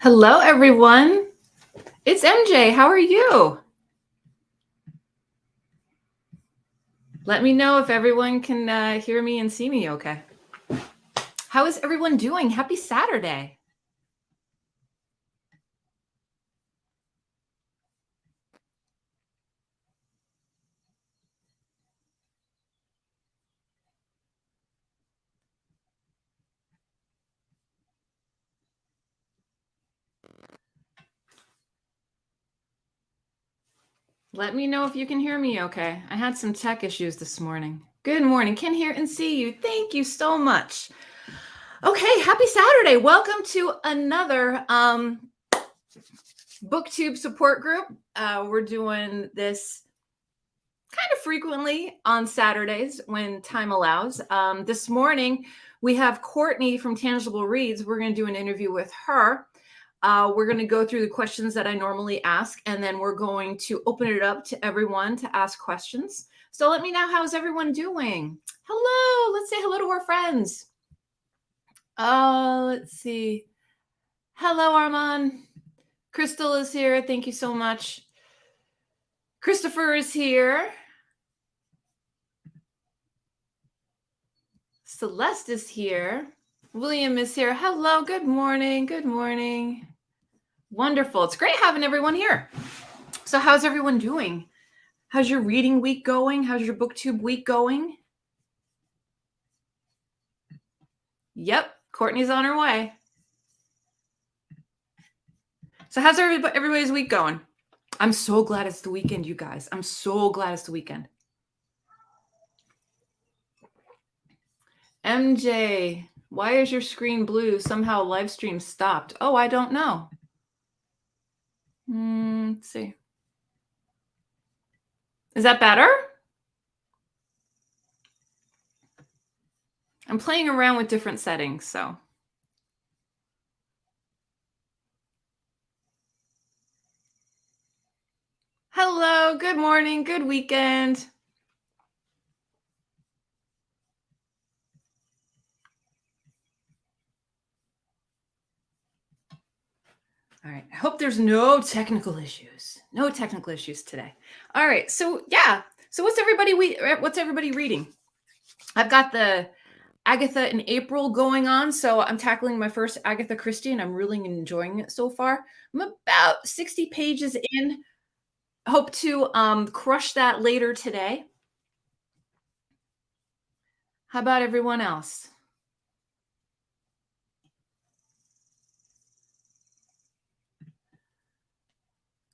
Hello, everyone. It's MJ. How are you? Let me know if everyone can hear me and see me okay. How is everyone doing? Happy Saturday. Let me know if you can hear me okay. I had some tech issues this morning. Good morning. Can hear and see you. Thank you so much. Okay, happy Saturday. Welcome to another BookTube support group. We're doing this kind of frequently on Saturdays when time allows. This morning, we have Courtney from Tangible Reads. We're going to do an interview with her. We're going to go through the questions that I normally ask, and then we're going to open it up to everyone to ask questions. So let me know, how's everyone doing? Hello, let's say hello to our friends. Let's see. Hello, Armand. Crystal is here. Thank you so much. Christopher is here. Celeste is here. William is here. Hello, good morning. Good morning. Wonderful. It's great having everyone here. So how's everyone doing? How's your reading week going? How's your BookTube week going? Yep, Courtney's on her way. So how's everybody's week going? I'm so glad it's the weekend, you guys. I'm so glad it's the weekend. MJ, why is your screen blue? Somehow live stream stopped. Oh, I don't know. Let's see. Is that better? I'm playing around with different settings, so. Hello, good morning, good weekend. All right, I hope there's no technical issues. No technical issues today. All right, so yeah. So what's everybody reading? I've got the Agatha in April going on, so I'm tackling my first Agatha Christie, and I'm really enjoying it so far. I'm about 60 pages in. Hope to crush that later today. How about everyone else?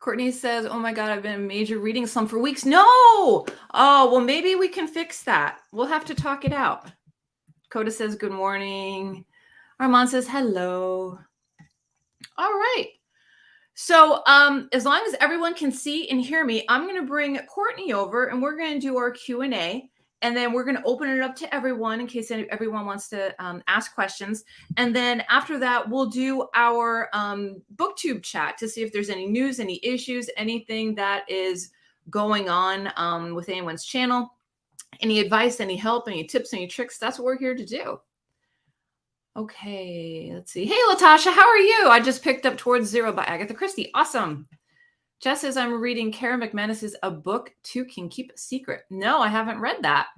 Courtney says, oh my God, I've been in a major reading slump for weeks. No! Oh, well, maybe we can fix that. We'll have to talk it out. Coda says, good morning. Armand says, hello. All right. So as long as everyone can see and hear me, I'm going to bring Courtney over, and we're going to do our Q&A. And then we're going to open it up to everyone in case everyone wants to ask questions. And then after that, we'll do our BookTube chat to see if there's any news, any issues, anything that is going on with anyone's channel, any advice, any help, any tips, any tricks. That's what we're here to do. Okay, let's see. Hey, Latasha, how are you? I just picked up Towards Zero by Agatha Christie. Awesome. Jess says, I'm reading Kara McManus's A Book Two Can Keep a Secret. No, I haven't read that.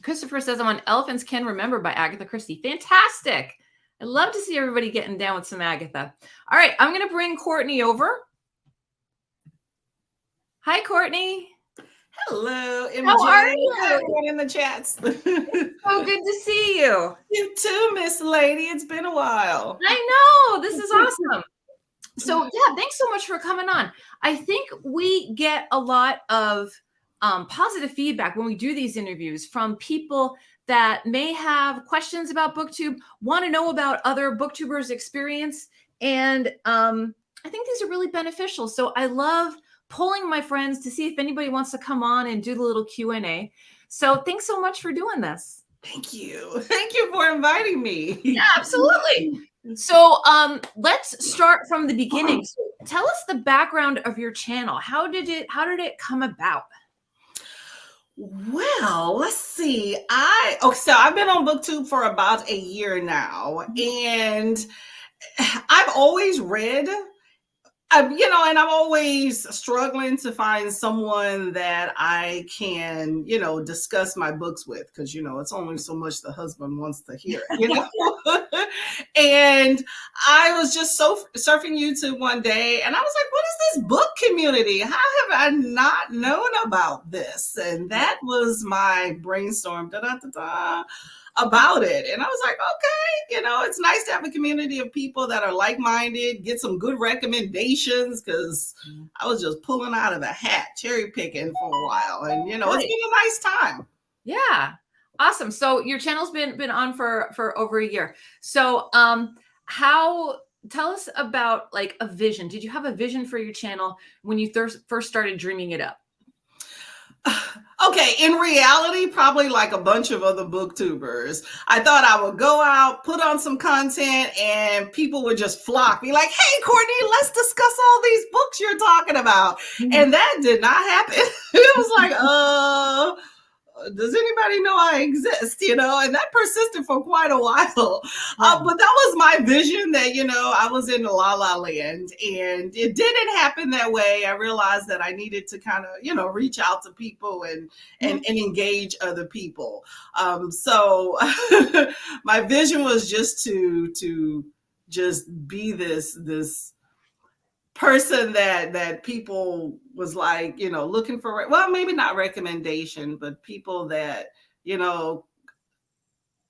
Christopher says, I'm on Elephants Can Remember by Agatha Christie. Fantastic. I'd love to see everybody getting down with some Agatha. All right, I'm going to bring Courtney over. Hi, Courtney. Hello, MJ. How are you? Everyone in the chats. So good to see you. You too, Miss Lady. It's been a while. I know. This is awesome. So yeah, thanks so much for coming on. I think we get a lot of positive feedback when we do these interviews from people that may have questions about BookTube, want to know about other BookTubers' experience, and I think these are really beneficial. So I love polling my friends to see if anybody wants to come on and do the little Q&A. So thanks so much for doing this. Thank you. Thank you for inviting me. Yeah, absolutely. So let's start from the beginning. So tell us the background of your channel. How did it come about? Well, let's see. So I've been on BookTube for about a year now, and I've always read. And I'm always struggling to find someone that I can, discuss my books with, because, it's only so much the husband wants to hear. And I was just surfing YouTube one day, and I was like, what is this book community? How have I not known about this? And that was my brainstorm. Da, da, da, da, about it. And I was like, okay, it's nice to have a community of people that are like-minded, get some good recommendations, because I was just pulling out of a hat, cherry picking for a while. And, it's been a nice time. Yeah. Awesome. So your channel's been on for over a year. So tell us about like a vision. Did you have a vision for your channel when you first started dreaming it up? Okay, in reality, probably like a bunch of other booktubers, I thought I would go out, put on some content, and people would just flock, be like, hey, Courtney, let's discuss all these books you're talking about. Mm-hmm. And that did not happen. It was like, does anybody know I exist? And that persisted for quite a while. But that was my vision that, I was in La La Land, and it didn't happen that way. I realized that I needed to kind of, reach out to people and engage other people. So my vision was just to just be this person that people was like, looking for, well, maybe not recommendation, but people that,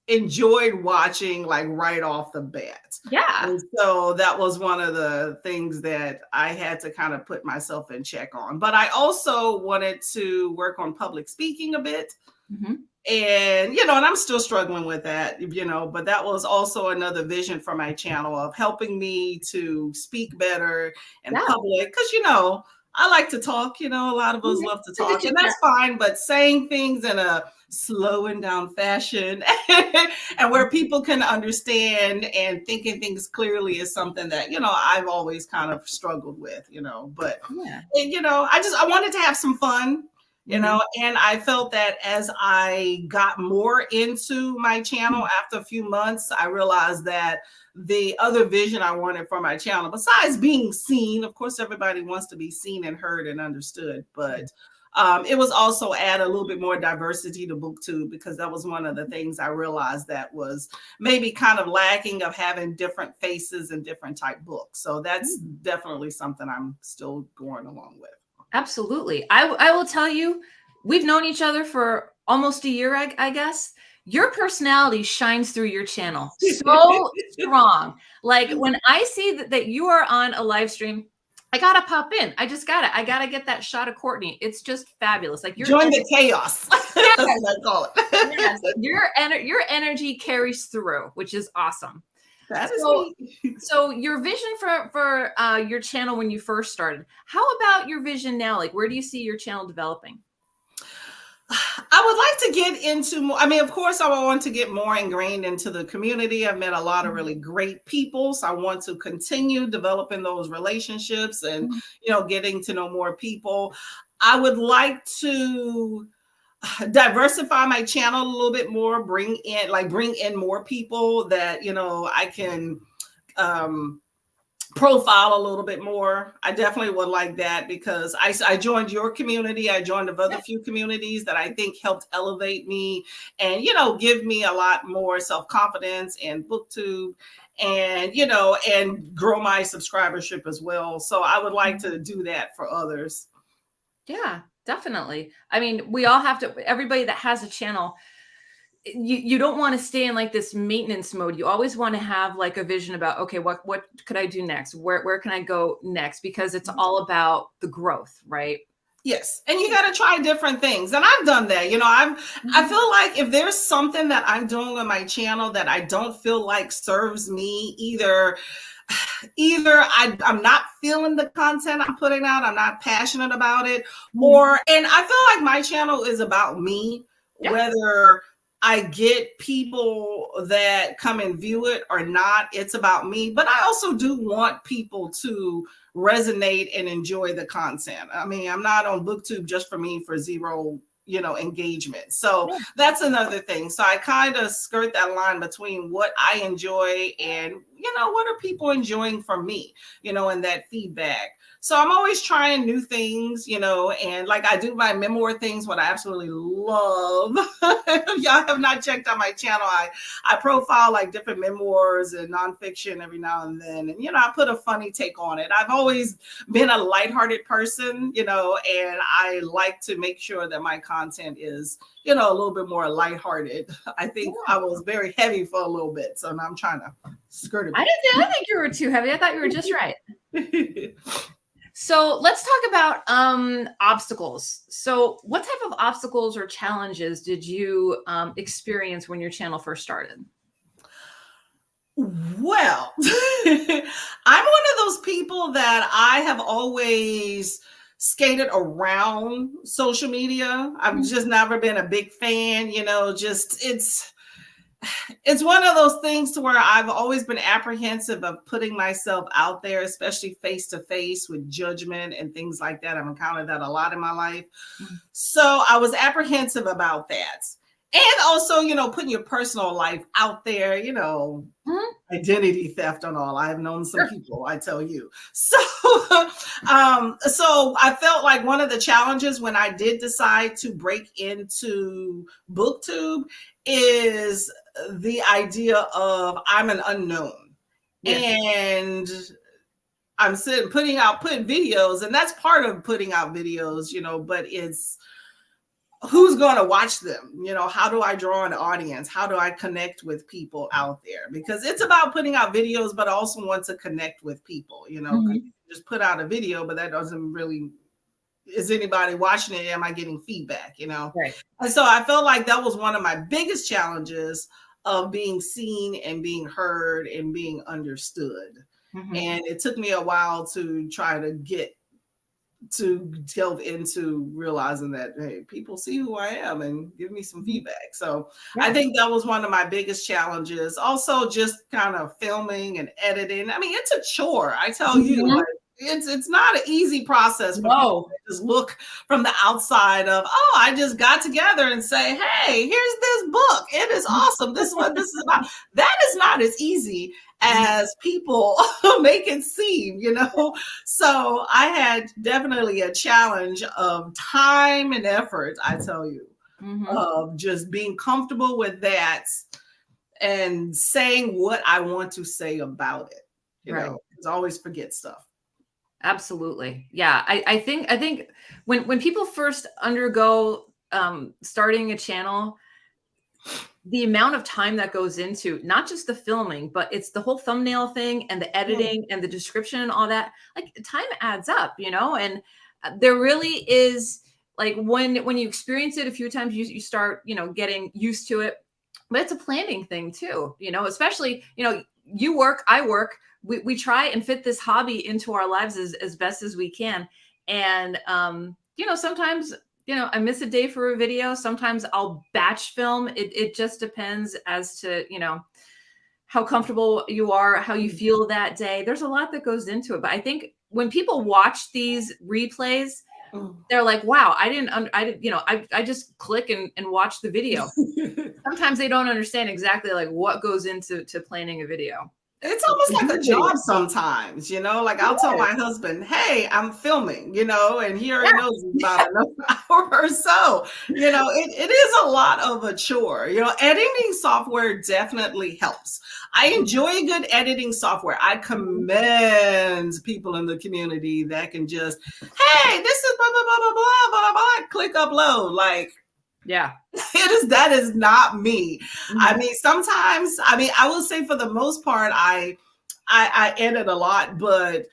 enjoyed watching like right off the bat. Yeah. And so that was one of the things that I had to kind of put myself in check on. But I also wanted to work on public speaking a bit. Mm-hmm. And, and I'm still struggling with that, but that was also another vision for my channel of helping me to speak better in public. Because, I like to talk, a lot of us love to talk, and that's fine. But saying things in a slowing down fashion and where people can understand and thinking things clearly is something that, I've always kind of struggled with, but, I wanted to have some fun. And I felt that as I got more into my channel after a few months, I realized that the other vision I wanted for my channel, besides being seen, of course, everybody wants to be seen and heard and understood, but it was also add a little bit more diversity to BookTube, because that was one of the things I realized that was maybe kind of lacking, of having different faces and different type books. So that's definitely something I'm still going along with. Absolutely. I will tell you, we've known each other for almost a year, I guess. Your personality shines through your channel so strong. Like when I see that you are on a live stream, I gotta pop in. I gotta get that shot of Courtney. It's just fabulous. Like join the chaos. Yes. I call it. Yes. Your energy carries through, which is awesome. That is neat. So your vision for your channel when you first started, how about your vision now? Like, where do you see your channel developing? I would like to get into more. I mean, of course, I want to get more ingrained into the community. I've met a lot of really great people, so I want to continue developing those relationships and, getting to know more people. I would like to diversify my channel a little bit more, bring in more people that, I can profile a little bit more. I definitely would like that, because I joined your community. I joined of other few communities that I think helped elevate me and, give me a lot more self-confidence in BookTube and, and grow my subscribership as well. So I would like to do that for others. Yeah, definitely. I mean, we all have to, everybody that has a channel, you don't want to stay in like this maintenance mode. You always want to have like a vision about, okay, what could I do next? Where can I go next? Because it's all about the growth, right? Yes. And you got to try different things. And I've done that. I feel like if there's something that I'm doing on my channel that I don't feel like serves me, either I'm not feeling the content I'm putting out, I'm not passionate about it, and I feel like my channel is about me, whether I get people that come and view it or not, it's about me. But I also do want people to resonate and enjoy the content. I mean, I'm not on BookTube just for me for zero, engagement. So that's another thing. So I kind of skirt that line between what I enjoy and, what are people enjoying from me, and that feedback. So I'm always trying new things, and like I do my memoir things, what I absolutely love. If y'all have not checked out my channel, I profile like different memoirs and nonfiction every now and then. And, I put a funny take on it. I've always been a lighthearted person, and I like to make sure that my content is, a little bit more lighthearted. I think I was very heavy for a little bit. So now I'm trying to skirt it. I didn't think you were too heavy. I thought you were just right. So let's talk about obstacles. So what type of obstacles or challenges did you experience when your channel first started? Well, I'm one of those people that I have always skated around social media. I've just never been a big fan, it's one of those things to where I've always been apprehensive of putting myself out there, especially face to face with judgment and things like that. I've encountered that a lot in my life. So I was apprehensive about that. And also, putting your personal life out there, identity theft and all. I've known some people, I tell you. So, so I felt like one of the challenges when I did decide to break into BookTube is the idea of I'm an unknown. And I'm putting videos, and that's part of putting out videos, but it's who's going to watch them? How do I draw an audience? How do I connect with people out there? Because it's about putting out videos, but I also want to connect with people, just put out a video, but that doesn't really, is anybody watching it? Am I getting feedback, Right. And so I felt like that was one of my biggest challenges of being seen and being heard and being understood. And it took me a while to try to delve into realizing that, hey, people see who I am and give me some feedback. So I think that was one of my biggest challenges. Also, just kind of filming and editing. I mean, it's a chore, I tell you. Like, it's not an easy process for people to just look from the outside of, oh, I just got together and say, hey, here's this book. It is awesome. This is what this is about. That is not as easy as people make it seem, So I had definitely a challenge of time and effort, I tell you, of just being comfortable with that and saying what I want to say about it, because I always forget stuff. Absolutely. Yeah. I think when people first undergo starting a channel, the amount of time that goes into not just the filming, but it's the whole thumbnail thing and the editing and the description and all that, like time adds up, and there really is, like, when you experience it a few times, you start, getting used to it, but it's a planning thing too, especially, you work, I work, we try and fit this hobby into our lives as best as we can. And, sometimes, I miss a day for a video. Sometimes I'll batch film. It just depends as to, how comfortable you are, how you feel that day. There's a lot that goes into it. But I think when people watch these replays, they're like, wow, I just click and watch the video. Sometimes they don't understand exactly like what goes into planning a video. It's almost like a job sometimes, like I'll tell my husband, hey, I'm filming, and he already knows about another hour or so. It is a lot of a chore. Editing software definitely helps. I enjoy good editing software. I commend people in the community that can just, hey, this is blah, blah, blah, blah, blah, blah, blah, click upload. Like, yeah, that is not me. I mean, sometimes, I will say for the most part, I edit a lot, but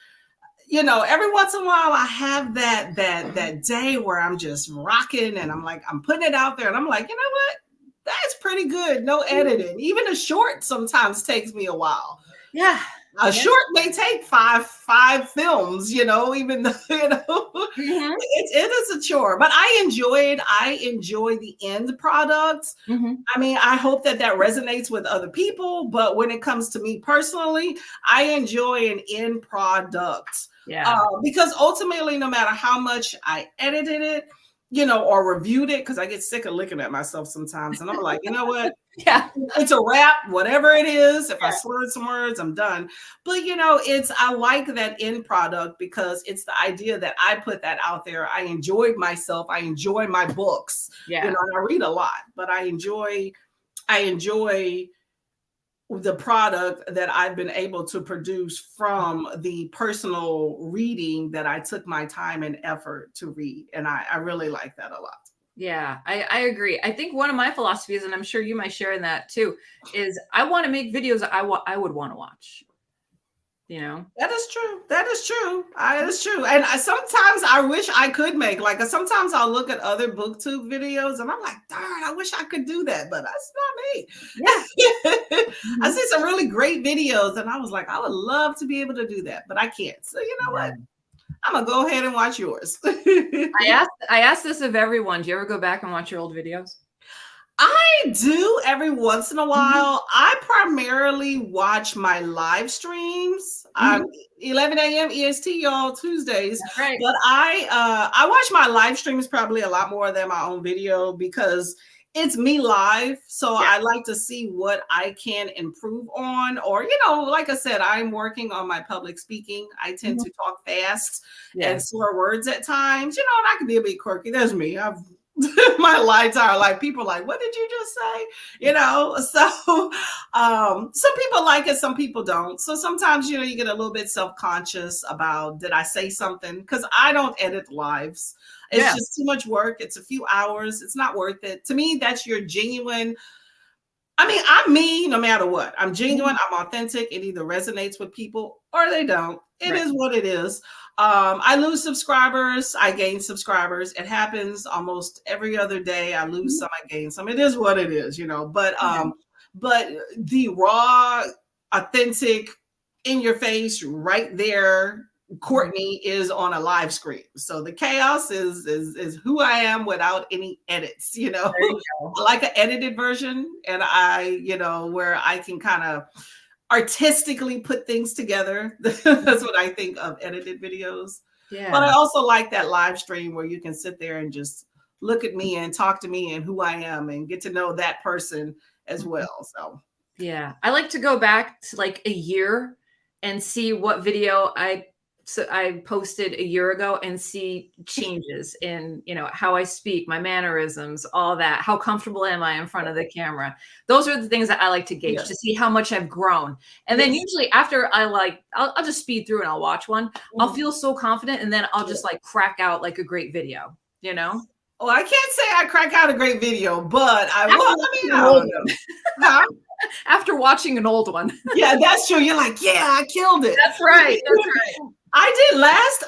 every once in a while I have that day where I'm just rocking and I'm putting it out there and I'm like, you know what? That's pretty good. No editing. Even a short sometimes takes me a while. Yeah. A short may take five films, even though, it is a chore, but I enjoy it. I enjoy the end product. I mean, I hope that resonates with other people, but when it comes to me personally, I enjoy an end product. Yeah. Because ultimately, no matter how much I edited it, you know, or reviewed it, because I get sick of looking at myself sometimes. And I'm like, you know what? Yeah. It's a wrap, whatever it is. If I slurred some words, I'm done. But you know, I like that end product because it's the idea that I put that out there. I enjoyed myself. I enjoy my books. Yeah. You know, I read a lot, but I enjoy the product that I've been able to produce from the personal reading that I took my time and effort to read. And I really like that a lot. Yeah, I agree. I think one of my philosophies, and I'm sure you might share in that too, is I want to make videos I would want to watch. You know, that is true. That is true. That is true. And sometimes I wish I could make, like, sometimes I'll look at other BookTube videos and I'm like, darn, I wish I could do that, but that's not me. yeah. I see some really great videos and I was like, I would love to be able to do that, but I can't. So you know what? I'm gonna go ahead and watch yours. I asked this of everyone. Do you ever go back and watch your old videos? I do every once in a while. I primarily watch my live streams. 11 a.m. EST, y'all, Tuesdays. That's right. But I watch my live streams probably a lot more than my own video because it's me live. So I like to see what I can improve on. Or, you know, like I said, I'm working on my public speaking. I tend to talk fast and slur words at times, you know, and I can be a bit quirky. There's me. My lights are like, people are like, what did you just say? You know, so some people like it, some people don't. So sometimes, you know, you get a little bit self-conscious about, did I say something? Because I don't edit lives. It's just too much work. It's a few hours. It's not worth it. To me, that's your genuine. I mean, I'm me no matter what. I'm genuine. I'm authentic. It either resonates with people or they don't. It is what it is. I lose subscribers. I gain subscribers. It happens almost every other day. I lose some, I gain some. It is what it is, you know. But the raw, authentic, in your face, right there, Courtney is on a live screen. So the chaos is who I am without any edits, you know. I like an edited version, and you know, where I can kind of artistically put things together. That's what I think of edited videos. Yeah. But I also like that live stream where you can sit there and just look at me and talk to me and who I am and get to know that person as well. So yeah, I like to go back to like a year and see what video I posted a year ago and see changes in, you know, how I speak, my mannerisms, all that. How comfortable am I in front of the camera? Those are the things that I like to gauge to see how much I've grown. And then usually after I'll just speed through and I'll watch one. I'll feel so confident, and then I'll just like crack out like a great video, you know? Oh, I can't say I crack out a great video, but I will. After watching an old one. Yeah, that's true. You're like, yeah, I killed it. That's right. That's right. I did last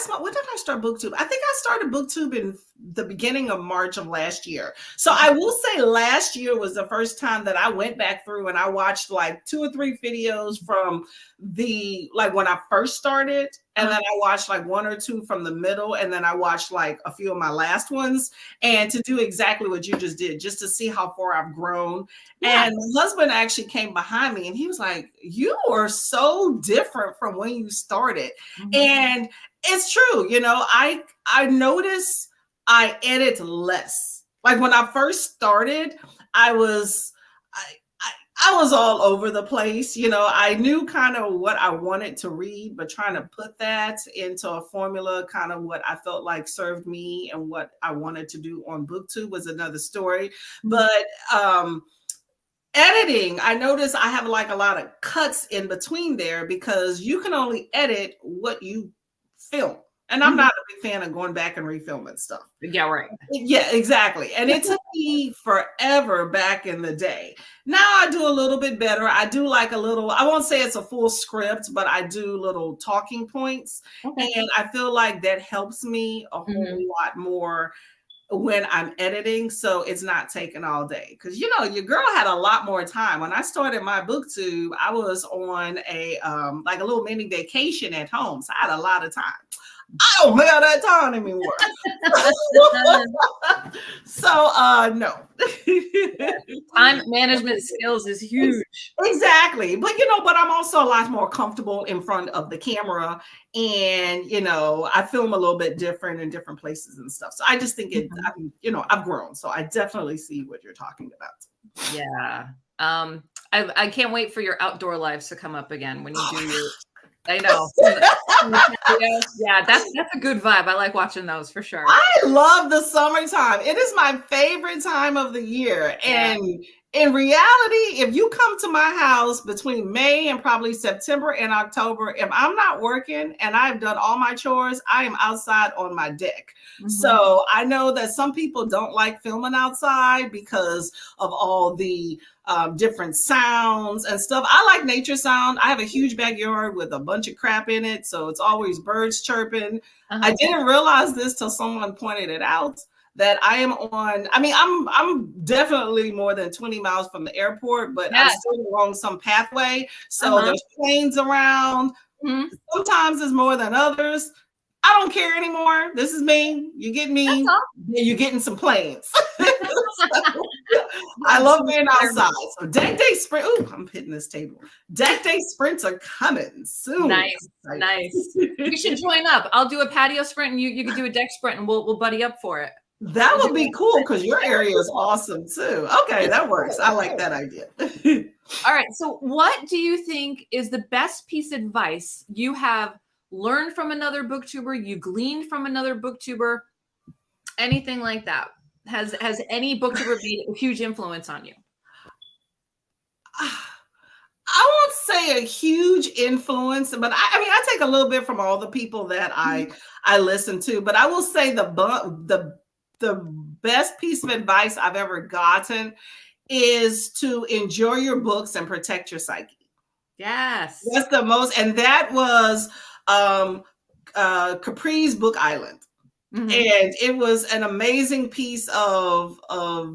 month? When did I start BookTube? I think I started BookTube in the beginning of March of last year. So I will say last year was the first time that I went back through and I watched like 2 or 3 videos from when I first started. And then I watched like 1 or 2 from the middle. And then I watched like a few of my last ones, and to do exactly what you just did, just to see how far I've grown. Yeah. And my husband actually came behind me and he was like, you are so different from when you started. And it's true. You know, I notice I edit less. Like when I first started, I was all over the place. You know, I knew kind of what I wanted to read, but trying to put that into a formula, kind of what I felt like served me and what I wanted to do on BookTube was another story. But editing, I noticed I have like a lot of cuts in between there because you can only edit what you film. And I'm not a big fan of going back and refilming stuff. Yeah, right. Yeah, exactly. And it took me forever back in the day. Now I do a little bit better. I do like a little, I won't say it's a full script, but I do little talking points. Okay. And I feel like that helps me a whole lot more when I'm editing, so it's not taking all day. Because, you know, your girl had a lot more time. When I started my BookTube, I was on a like a little mini vacation at home, so I had a lot of time. I don't have that time anymore. So no. Time management skills is huge. Exactly. But but I'm also a lot more comfortable in front of the camera, and I film a little bit different in different places and stuff. So I just think I've grown. So I definitely see what you're talking about. Yeah. I can't wait for your outdoor lives to come up again when you do your I know. Yeah, that's a good vibe. I like watching those for sure. I love the summertime. It is my favorite time of the year. Yeah. And in reality, if you come to my house between May and probably September and October, if I'm not working and I've done all my chores, I am outside on my deck. So I know that some people don't like filming outside because of all the different sounds and stuff. I like nature sound. I have a huge backyard with a bunch of crap in it, so it's always birds chirping. I didn't realize this till someone pointed it out, that I am on, I'm definitely more than 20 miles from the airport, but I'm still along some pathway. So there's planes around. Sometimes it's more than others. I don't care anymore. This is me. You get me. You're getting some planes. I love being outside. So deck day sprint. Ooh, I'm hitting this table. Deck day sprints are coming soon. Nice. We should join up. I'll do a patio sprint, and you can do a deck sprint, and we'll buddy up for it. That would be cool because your area is awesome too. Okay, that works. I like that idea. All right. So, what do you think is the best piece of advice you have learned from another booktuber, you gleaned from another booktuber, anything like that? Has any booktuber made a huge influence on you? I won't say a huge influence, but I take a little bit from all the people that I listen to. But I will say the best piece of advice I've ever gotten is to enjoy your books and protect your psyche. Yes, that's the most, and that was Capri's Book Island. And it was an amazing piece of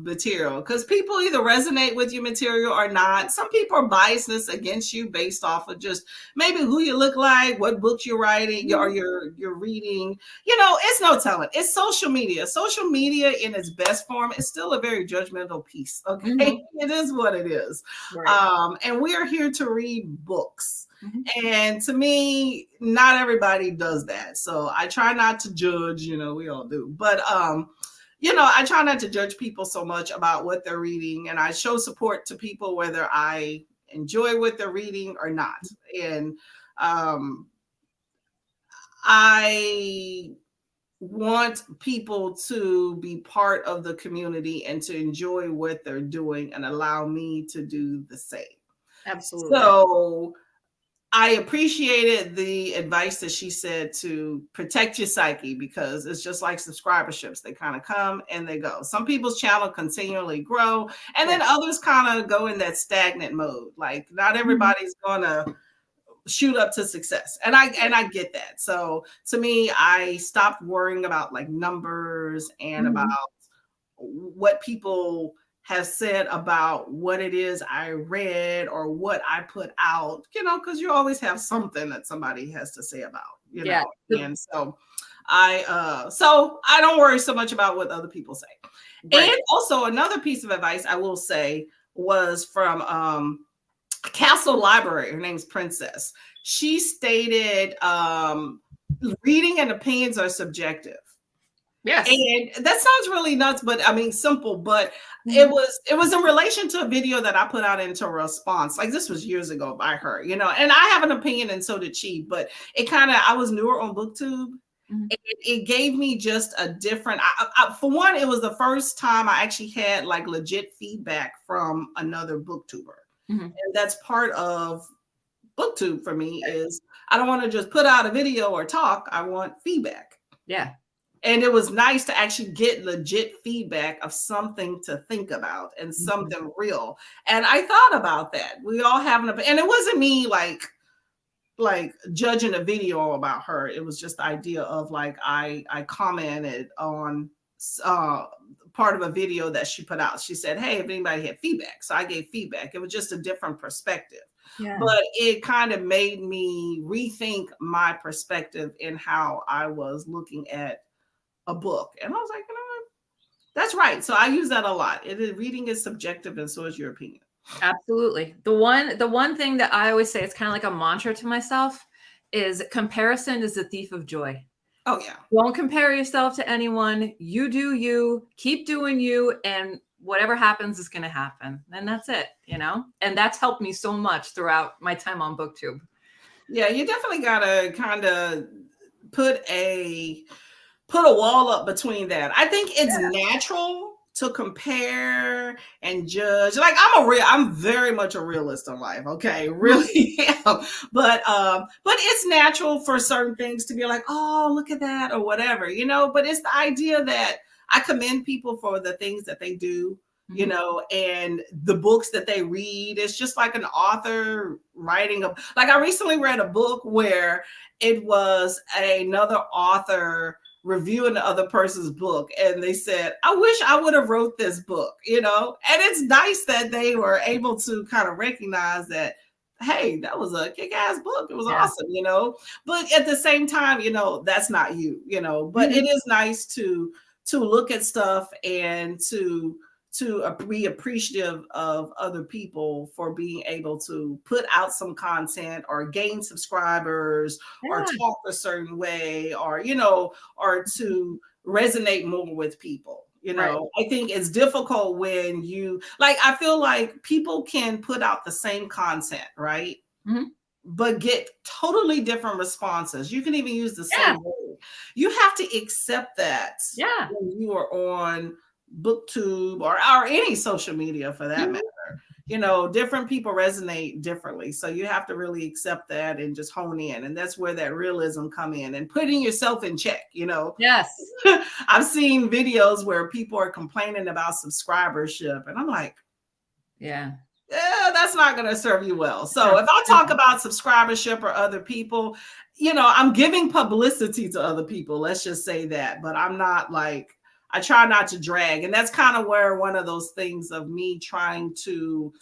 material, because people either resonate with your material or not. Some people are biased against you based off of just maybe who you look like, what books you're writing or you're reading. It's no telling. It's social media. Social media in its best form is still a very judgmental piece. Okay, it is what it is. Right. And we are here to read books. And to me, not everybody does that. So I try not to judge, we all do. But, I try not to judge people so much about what they're reading. And I show support to people whether I enjoy what they're reading or not. And I want people to be part of the community and to enjoy what they're doing and allow me to do the same. Absolutely. So I appreciated the advice that she said to protect your psyche, because it's just like subscriberships. They kind of come and they go. Some people's channel continually grow, and then others kind of go in that stagnant mode. Like not everybody's gonna shoot up to success. And I get that. So to me, I stopped worrying about like numbers and about what people have said about what it is I read or what I put out, because you always have something that somebody has to say about, know. And so I don't worry so much about what other people say. Right. And also another piece of advice I will say was from Castle Library. Her name's Princess. She stated reading and opinions are subjective. Yes. And that sounds really nuts, but simple, but it was in relation to a video that I put out into response. Like this was years ago by her, and I have an opinion and so did she, but I was newer on BookTube. It gave me just a different, for one, it was the first time I actually had like legit feedback from another booktuber. And that's part of BookTube for me is I don't want to just put out a video or talk. I want feedback. Yeah. And it was nice to actually get legit feedback of something to think about and something real. And I thought about that. We all have an opinion. And it wasn't me like judging a video about her. It was just the idea of like, I commented on part of a video that she put out. She said, hey, if anybody had feedback. So I gave feedback. It was just a different perspective. Yeah. But it kind of made me rethink my perspective in how I was looking at a book. And I was like, you know what? That's right. So I use that a lot. Reading is subjective, and so is your opinion. Absolutely. The one thing that I always say, it's kind of like a mantra to myself, is comparison is the thief of joy. Oh yeah. Don't compare yourself to anyone. You do you, keep doing you, and whatever happens is going to happen. And that's it, you know? And that's helped me so much throughout my time on BookTube. Yeah, you definitely got to kind of put a wall up between that. I think it's natural to compare and judge. Like I'm very much a realist in life. Okay, really am. But it's natural for certain things to be like, oh, look at that or whatever, you know. But it's the idea that I commend people for the things that they do, you know, and the books that they read. It's just like an author writing like I recently read a book where it was another author reviewing the other person's book, and they said, I wish I would have wrote this book, you know. And it's nice that they were able to kind of recognize that, hey, that was a kick-ass book, it was awesome, you know. But at the same time, you know, that's not you, you know. But it is nice to look at stuff and to be appreciative of other people for being able to put out some content or gain subscribers or talk a certain way, or, you know, or to resonate more with people. You know, I think it's difficult when you, like, I feel like people can put out the same content, right? But get totally different responses. You can even use the same word. You have to accept that when you are on BookTube or any social media for that matter. You know, different people resonate differently. So you have to really accept that and just hone in. And that's where that realism come in, and putting yourself in check, you know. Yes. I've seen videos where people are complaining about subscribership, and I'm like, yeah, that's not going to serve you well. So if I talk about subscribership or other people, you know, I'm giving publicity to other people. Let's just say that. But I'm not like, I try not to drag. And that's kind of where one of those things of me trying to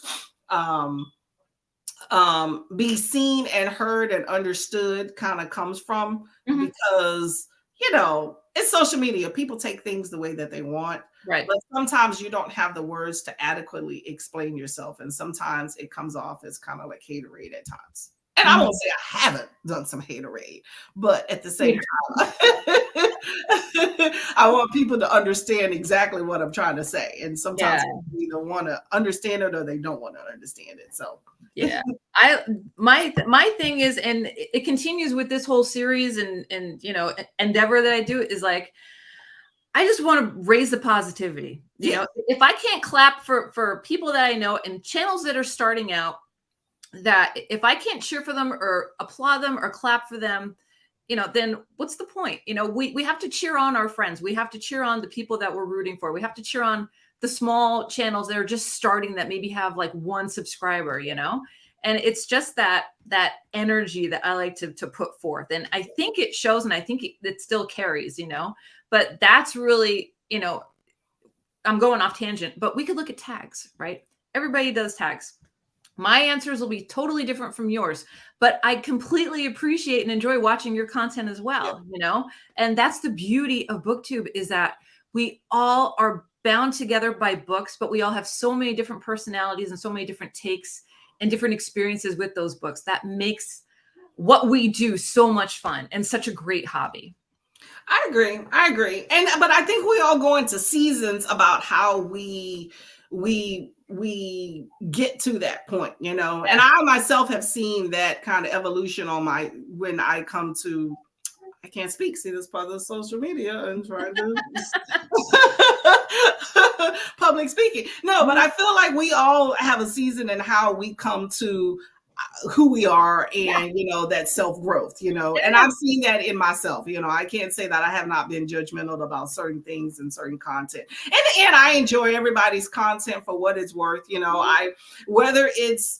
be seen and heard and understood kind of comes from, because, you know, it's social media. People take things the way that they want. Right. But sometimes you don't have the words to adequately explain yourself. And sometimes it comes off as kind of like haterade at times. And I won't say I haven't done some haterade, but at the same time, I want people to understand exactly what I'm trying to say. And sometimes they either want to understand it or they don't want to understand it. So yeah, my thing is, and it continues with this whole series and you know, endeavor that I do, is like, I just want to raise the positivity. You know, if I can't clap for people that I know and channels that are starting out, that if I can't cheer for them or applaud them or clap for them, you know, then what's the point? You know, we have to cheer on our friends. We have to cheer on the people that we're rooting for. We have to cheer on the small channels that are just starting, that maybe have like one subscriber, you know. And it's just that energy that I like to put forth. And I think it shows, and I think it still carries, you know. But that's really, you know, I'm going off tangent, but we could look at tags, right? Everybody does tags. My answers will be totally different from yours, but I completely appreciate and enjoy watching your content as well, you know? And that's the beauty of BookTube, is that we all are bound together by books, but we all have so many different personalities and so many different takes and different experiences with those books. That makes what we do so much fun and such a great hobby. I agree. But I think we all go into seasons about how we get to that point, you know. And I myself have seen that kind of evolution on when I come to, I can't speak, see, this part of social media and trying to public speaking. No, but I feel like we all have a season in how we come to who we are, and you know, that self-growth, you know. And I've seen that in myself, you know. I can't say that I have not been judgmental about certain things and certain content, and I enjoy everybody's content for what it's worth, you know. Whether it's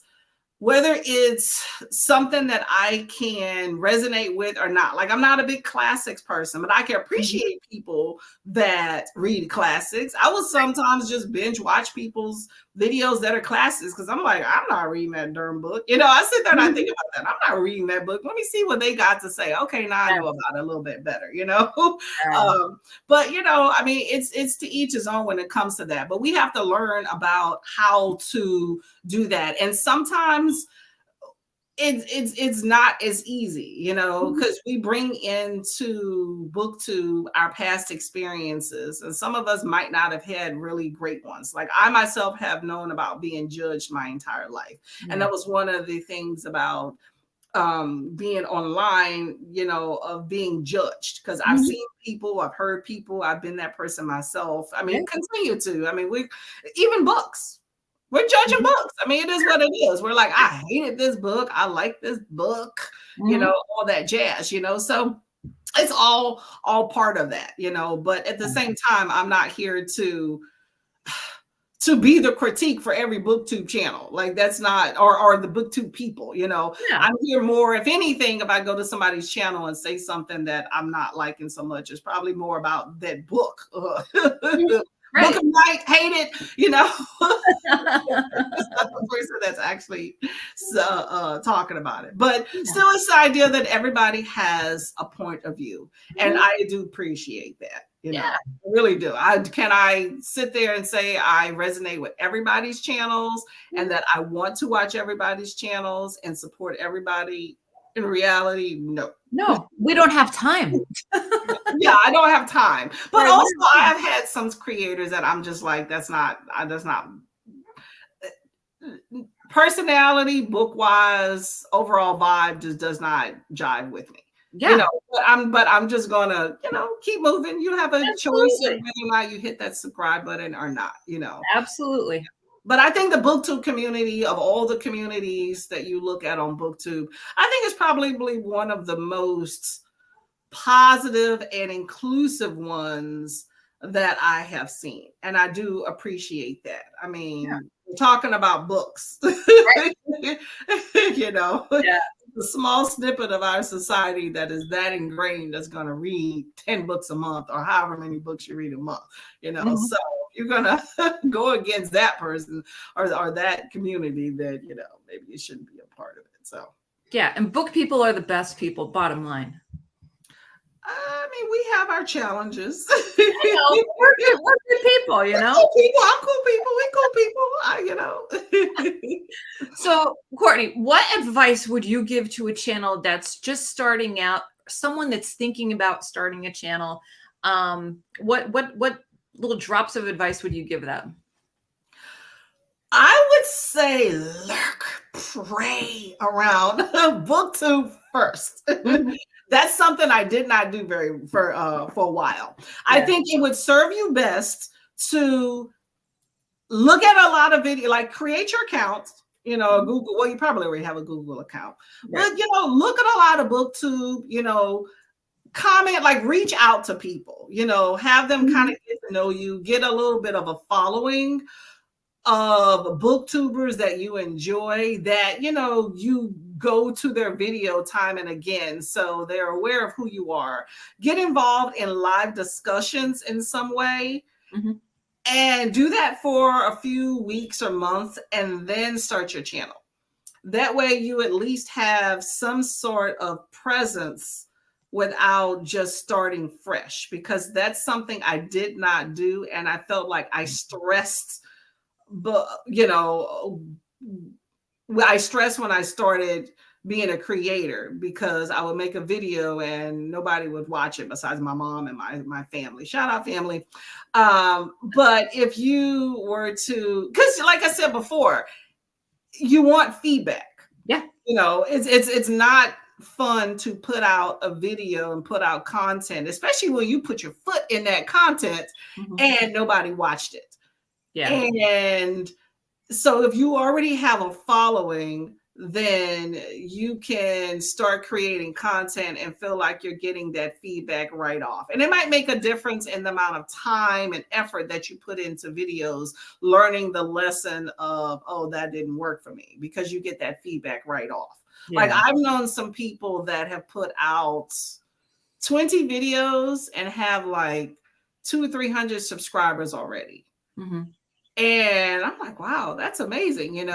whether it's something that I can resonate with or not. Like, I'm not a big classics person, but I can appreciate people that read classics. I will sometimes just binge watch people's videos that are classics because I'm like, I'm not reading that darn book. You know, I sit there and I think about that. I'm not reading that book. Let me see what they got to say. Okay, now I know about it a little bit better, you know? But, you know, I mean, it's to each his own when it comes to that. But we have to learn about how to do that. And sometimes it's not as easy, you know, because we bring into BookTube our past experiences, and some of us might not have had really great ones. Like, I myself have known about being judged my entire life, and that was one of the things about being online, you know, of being judged, because I've seen people, I've heard people, I've been that person myself. I mean, continue to. I mean, we even books. We're judging books. I mean, it is what it is. We're like, I hated this book. I like this book, you know, all that jazz, you know. So it's all part of that, you know. But at the same time, I'm not here to be the critique for every BookTube channel. Like, that's not, or the BookTube people, you know. I'm here more, if anything, if I go to somebody's channel and say something that I'm not liking so much, it's probably more about that book. Book of Night, hate it, you know. The person that's actually talking about it. But still, it's the idea that everybody has a point of view. And I do appreciate that. You know, I really do. Can I sit there and say I resonate with everybody's channels and that I want to watch everybody's channels and support everybody? In reality, no. No, we don't have time. Yeah, I don't have time. But also, I have had some creators that I'm just like, that's not personality, book-wise, overall vibe just does not jive with me. Yeah. You know, but I'm just gonna, you know, keep moving. You have a choice of whether or not you hit that subscribe button or not, you know. Absolutely. But I think the BookTube community, of all the communities that you look at on BookTube, I think it's probably one of the most positive and inclusive ones that I have seen. And I do appreciate that. I mean, we're talking about books, you know, a small snippet of our society that is that ingrained that's going to read 10 books a month or however many books you read a month, you know. So you're going to go against that person or that community, that, you know, maybe you shouldn't be a part of it. So, yeah. And book people are the best people, bottom line. I mean, we have our challenges. We're good people, you know. I'm cool people. We cool people. You know. So, Courtney, what advice would you give to a channel that's just starting out? Someone that's thinking about starting a channel. What little drops of advice would you give them? I would say lurk, pray around BookTube first. That's something I did not do for a while. I think it would serve you best to look at a lot of video, like create your account, you know, Google. Well, you probably already have a Google account, but, you know, look at a lot of BookTube, you know, comment, like reach out to people, you know, have them kind of get to know you, get a little bit of a following of booktubers that you enjoy, that, you know, you go to their video time and again, so they're aware of who you are. Get involved in live discussions in some way, and do that for a few weeks or months, and then start your channel. That way you at least have some sort of presence without just starting fresh, because that's something I did not do, and I felt like I stressed. But, you know, I stressed when I started being a creator, because I would make a video and nobody would watch it besides my mom and my family. Shout out family. But if you were to, because like I said before, you want feedback. Yeah. You know, it's not fun to put out a video and put out content, especially when you put your foot in that content and nobody watched it. Yeah. And so if you already have a following, then you can start creating content and feel like you're getting that feedback right off. And it might make a difference in the amount of time and effort that you put into videos, learning the lesson of, oh, that didn't work for me, because you get that feedback right off. Yeah. Like I've known some people that have put out 20 videos and have like 200 or 300 subscribers already. Mm-hmm. And I'm like, wow, that's amazing, you know?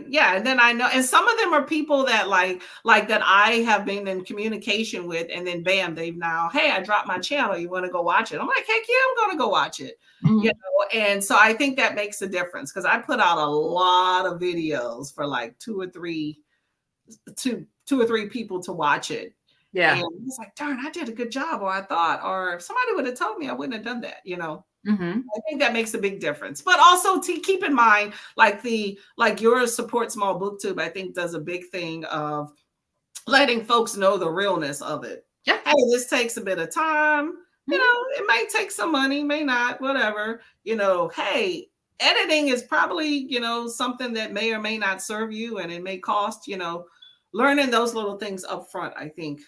Yeah. And then I know, and some of them are people that like that I have been in communication with, and then bam, they've now, hey, I dropped my channel. You want to go watch it? I'm like, heck yeah, I'm going to go watch it. Mm-hmm. You know? And so I think that makes a difference, because I put out a lot of videos for like two or three people to watch it. Yeah. And it's like, darn, I did a good job, or I thought, or if somebody would have told me, I wouldn't have done that, you know? Mm-hmm. I think that makes a big difference. But also to keep in mind, like your Support Small BookTube, I think does a big thing of letting folks know the realness of it. Yeah. Hey, this takes a bit of time. Mm-hmm. You know, it may take some money, may not, whatever. You know, hey, editing is probably, you know, something that may or may not serve you, and it may cost, you know, learning those little things up front, I think,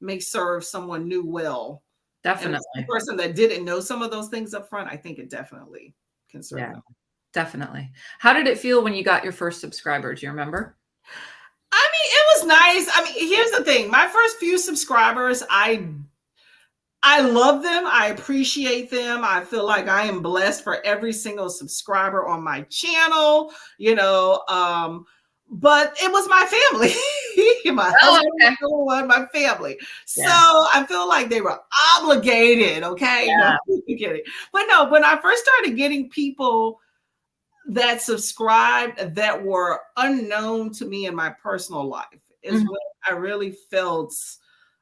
may serve someone new well. Definitely. And a person that didn't know some of those things up front, I think it definitely can serve them. Definitely. How did it feel when you got your first subscriber? Do you remember? I mean, it was nice. I mean, here's the thing. My first few subscribers, I love them. I appreciate them. I feel like I am blessed for every single subscriber on my channel, you know, but it was my family. My husband was the one, my family. Yeah. So I feel like they were obligated, okay? Yeah. But no, when I first started getting people that subscribed that were unknown to me in my personal life is when I really felt,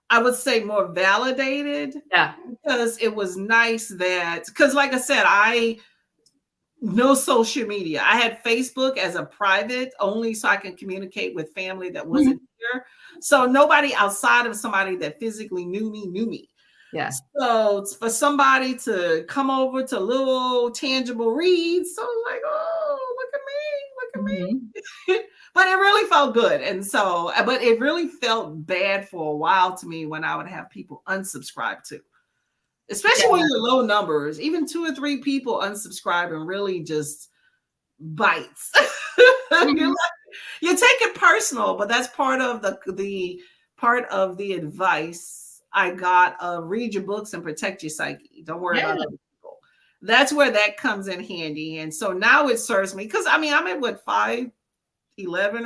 I would say, more validated. Yeah. Because it was nice that, because like I said, no social media. I had Facebook as a private only, so I can communicate with family that wasn't here. So nobody outside of somebody that physically knew me. Yeah. So for somebody to come over to little tangible reads, so like, oh, look at me. But it really felt good. And so, but it really felt bad for a while to me when I would have people unsubscribe too. Especially when you're low numbers, even 2 or 3 people unsubscribe and really just bites. You take it personal, but that's part of the advice I got of read your books and protect your psyche. Don't worry about other people. That's where that comes in handy. And so now it serves me, because I mean, I'm at what, 5'11"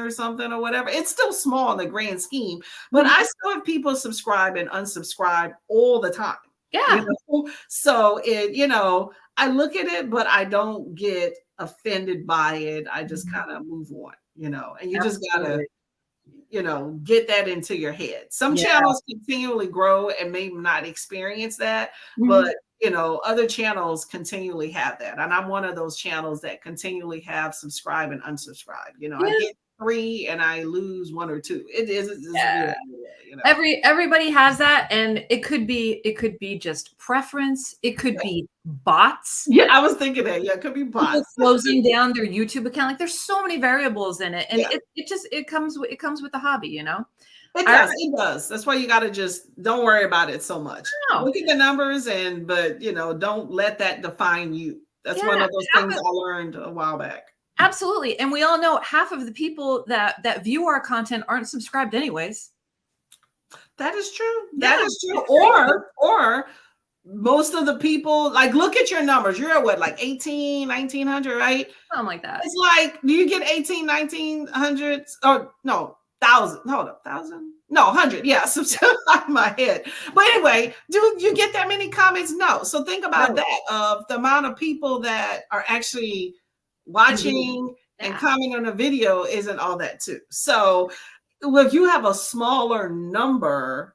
or something or whatever. It's still small in the grand scheme, but I still have people subscribe and unsubscribe all the time. Yeah. You know? So it, you know, I look at it, but I don't get offended by it. I just kind of move on, you know, and you just gotta, you know, get that into your head. Some channels continually grow and may not experience that, but you know, other channels continually have that. And I'm one of those channels that continually have subscribe and unsubscribe. You know, I get 3 and I lose 1 or 2. It is weird, you know? Everybody has that, and it could be just preference. It could be bots. Yeah, I was thinking that. Yeah, it could be bots. People closing down their YouTube account. Like, there's so many variables in it, and it comes with the hobby, you know. It does. It does. That's why you got to just don't worry about it so much. No. Look at the numbers, but you know, don't let that define you. That's one of those things I learned a while back. Absolutely. And we all know half of the people that view our content aren't subscribed anyways. That is true. That is true. Or most of the people, like, look at your numbers. You're at what, like 1,900, right? Something like that. It's like, do you get 1,900? Or no, 1,000. Hold up, 1,000? No, 100. Yeah, off my head. But anyway, do you get that many comments? No. So think about that, of the amount of people that are actually watching and commenting on a video isn't all that too. So if you have a smaller number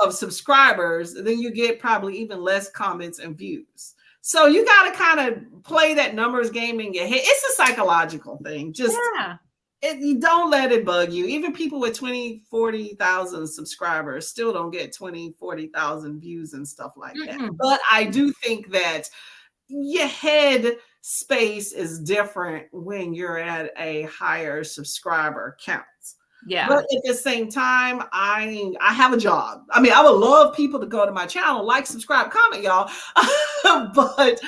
of subscribers, then you get probably even less comments and views. So you got to kind of play that numbers game in your head. It's a psychological thing. Just you don't let it bug you. Even people with 20, 40,000 subscribers still don't get 20, 40,000 views and stuff like that. But I do think that your head space is different when you're at a higher subscriber count. Yeah. But at the same time, I have a job. I mean, I would love people to go to my channel, like, subscribe, comment, y'all. But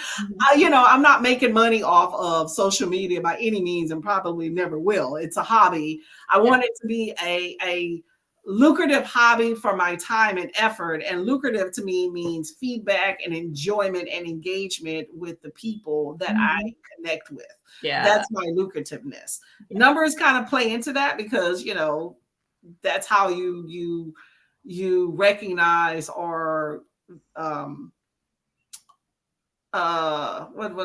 you know, I'm not making money off of social media by any means, and probably never will. It's a hobby. I want it to be a lucrative hobby for my time and effort. And lucrative to me means feedback and enjoyment and engagement with the people that I connect with. Yeah. That's my lucrativeness. Numbers kind of play into that because, you know, that's how you recognize or what's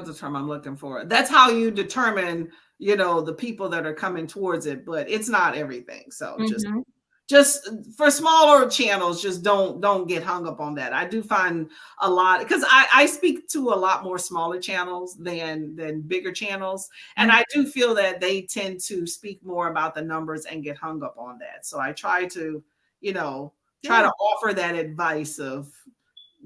the term I'm looking for? That's how you determine, you know, the people that are coming towards it, but it's not everything. So just for smaller channels, just don't get hung up on that. I do find a lot, because I speak to a lot more smaller channels than bigger channels. And I do feel that they tend to speak more about the numbers and get hung up on that. So I try to, you know, try to offer that advice of,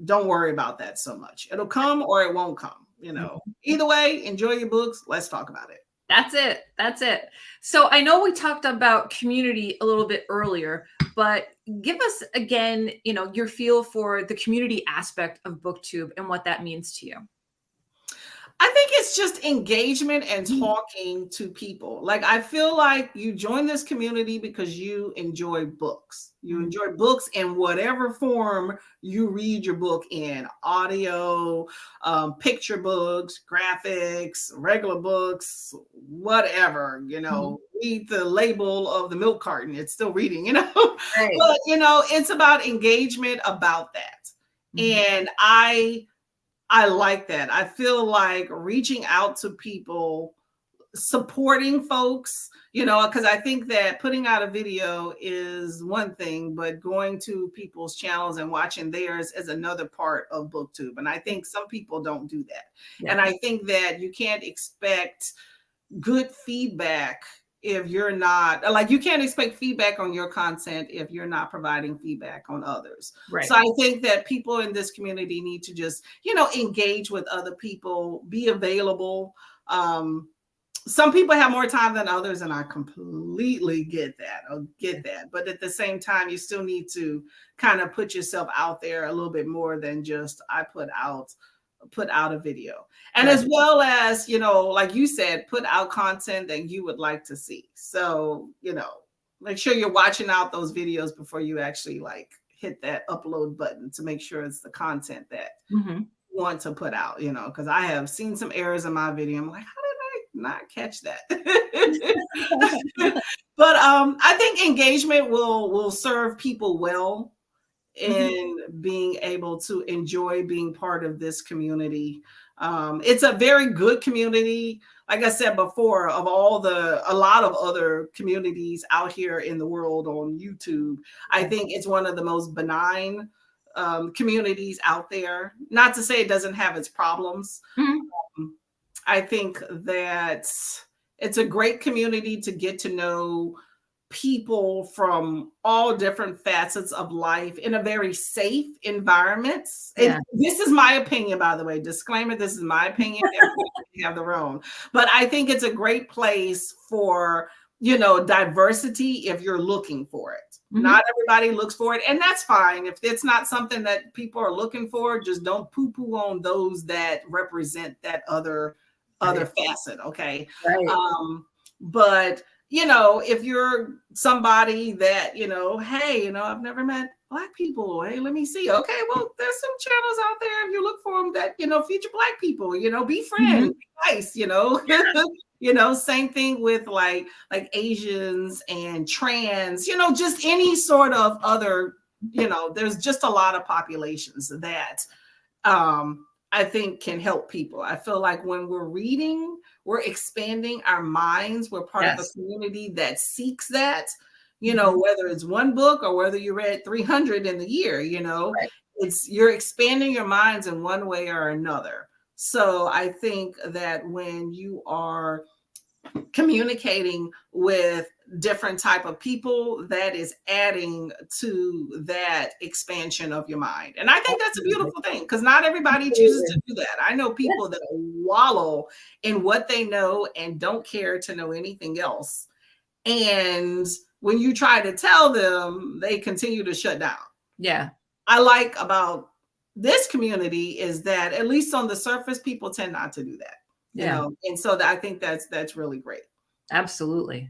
don't worry about that so much. It'll come or it won't come, you know. Either way, enjoy your books. Let's talk about it. That's it. That's it. So I know we talked about community a little bit earlier, but give us again, you know, your feel for the community aspect of BookTube and what that means to you. I think it's just engagement and talking to people. Like, I feel like you join this community because you enjoy books. You enjoy books in whatever form you read your book in: audio, picture books, graphics, regular books, whatever, you know, read the label of the milk carton. It's still reading, you know, but, you know, it's about engagement about that. And I like that. I feel like reaching out to people, supporting folks, you know, because I think that putting out a video is one thing, but going to people's channels and watching theirs is another part of BookTube. And I think some people don't do that. And I think that you can't expect good feedback if you're not, like, you can't expect feedback on your content if you're not providing feedback on others. So I think that people in this community need to just, you know, engage with other people, be available. Some people have more time than others, and I completely get that. But at the same time, you still need to kind of put yourself out there a little bit more than just, I put out a video. And as well as, you know, like you said, put out content that you would like to see. So, you know, make sure you're watching out those videos before you actually, like, hit that upload button to make sure it's the content that you want to put out, you know, because I have seen some errors in my video. I'm like, how did I not catch that? But I think engagement will serve people well in being able to enjoy being part of this community. It's a very good community. Like I said before, of a lot of other communities out here in the world on YouTube, I think it's one of the most benign communities out there. Not to say it doesn't have its problems. I think that it's a great community to get to know people from all different facets of life in a very safe environment. And this is my opinion, by the way, disclaimer, this is my opinion. Everybody can have their own. But I think it's a great place for, you know, diversity if you're looking for it. Not everybody looks for it, and that's fine. If it's not something that people are looking for, just don't poo-poo on those that represent that other facet, okay? But you know, if you're somebody that, you know, hey, you know, I've never met Black people. Hey, let me see. Okay, well, there's some channels out there if you look for them that, you know, feature Black people, you know, be friends, be nice, you know. You know, same thing with like Asians and trans, you know, just any sort of other, you know, there's just a lot of populations that I think can help people. I feel like when we're reading, we're expanding our minds. We're part of a community that seeks that, you know, whether it's one book or whether you read 300 in the year, you know, you're expanding your minds in one way or another. So I think that when you are communicating with different type of people, that is adding to that expansion of your mind. And I think that's a beautiful thing, because not everybody chooses to do that. I know people that wallow in what they know and don't care to know anything else. And when you try to tell them, they continue to shut down. Yeah. I like about this community is that, at least on the surface, people tend not to do that. You know, and so I think that's really great. Absolutely.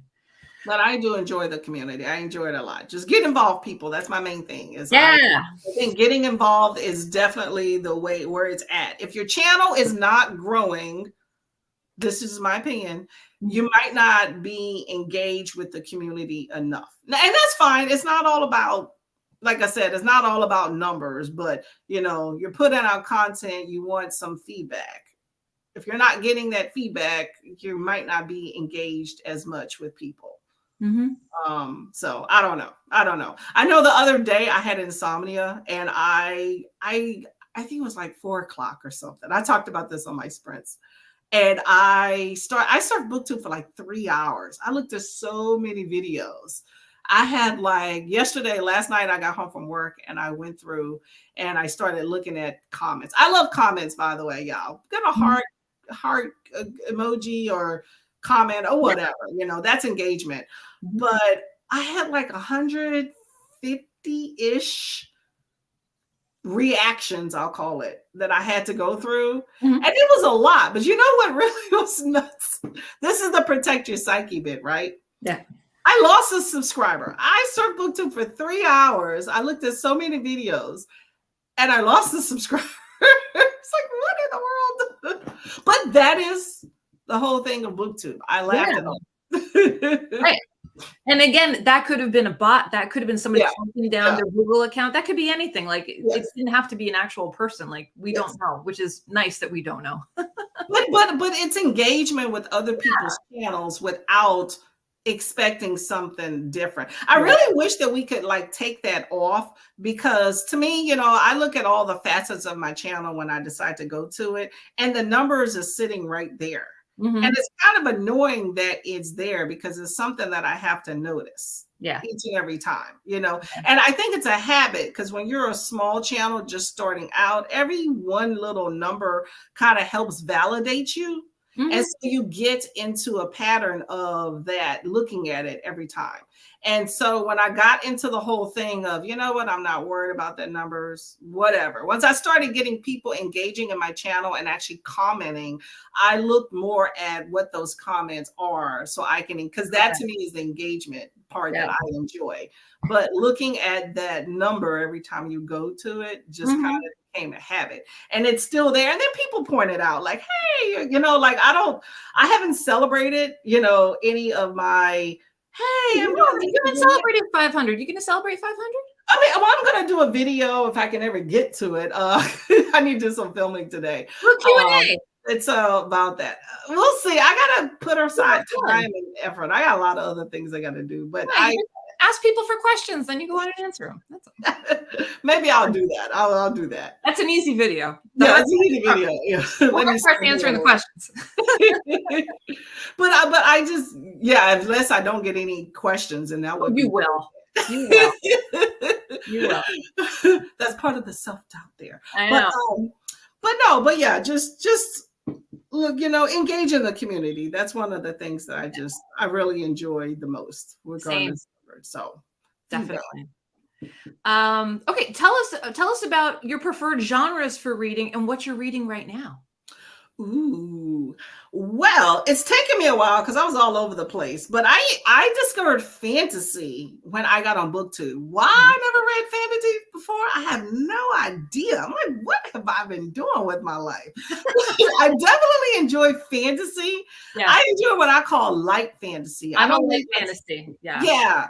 But I do enjoy the community. I enjoy it a lot. Just get involved, people. That's my main thing. I think getting involved is definitely the way where it's at. If your channel is not growing, this is my opinion, you might not be engaged with the community enough. And that's fine. It's not all about, like I said, it's not all about numbers, but you know, you're putting out content, you want some feedback. If you're not getting that feedback, you might not be engaged as much with people. So I don't know. I know the other day I had insomnia, and I think it was like 4 o'clock or something. I talked about this on my sprints, and I surfed BookTube for like 3 hours. I looked at so many videos. I had like last night I got home from work and I went through and I started looking at comments. I love comments, by the way, y'all. Get a heart emoji or comment or whatever, you know, that's engagement. But I had like 150-ish reactions, I'll call it, that I had to go through. And it was a lot. But you know what really was nuts? This is the protect your psyche bit, right? Yeah. I lost a subscriber. I surfed BookTube for 3 hours. I looked at so many videos and I lost the subscriber. It's like, what in the world? But that is the whole thing of BookTube. I laughed at it. Right. And again, that could have been a bot. That could have been somebody taking down their Google account. That could be anything. Like it didn't have to be an actual person. Like we don't know, which is nice that we don't know. but it's engagement with other people's channels without expecting something different. I really wish that we could like take that off, because to me, you know, I look at all the facets of my channel when I decide to go to it, and the numbers are sitting right there. And it's kind of annoying that it's there, because it's something that I have to notice each and every time, you know. And I think it's a habit, because when you're a small channel just starting out, every one little number kind of helps validate you. And so you get into a pattern of that, looking at it every time. And so when I got into the whole thing of, you know what, I'm not worried about the numbers, whatever. Once I started getting people engaging in my channel and actually commenting, I looked more at what those comments are, so I can, because that to me is the engagement part that I enjoy. But looking at that number every time you go to it just kind of became a habit, and it's still there. And then people pointed out like, hey, you know, like I haven't celebrated, you know, any of my, hey, you haven't celebrated 500. You gonna celebrate 500? I mean, well, I'm gonna do a video if I can ever get to it. I need to do some filming today. Q&A. It's about that. We'll see. I gotta put aside time and effort. I got a lot of other things I gotta do, but I ask people for questions, then you go on and answer them. That's all. Maybe I'll do that. I'll do that. That's an easy video. Yeah, it's an easy video. Yeah. We'll start answering the questions. but I just, unless I don't get any questions, and that would you will. You will. You will. That's part of the self-doubt there. I know. But yeah, just look, you know, engage in the community. That's one of the things that I really enjoy the most. Regardless. So definitely. Okay, tell us about your preferred genres for reading and what you're reading right now. Ooh, well, it's taken me a while because I was all over the place, but I discovered fantasy when I got on BookTube. Why I never read fantasy before, I have no idea. I'm like, what have I been doing with my life? I definitely enjoy fantasy. Yeah. I enjoy what I call light fantasy. I don't like fantasy. Yeah,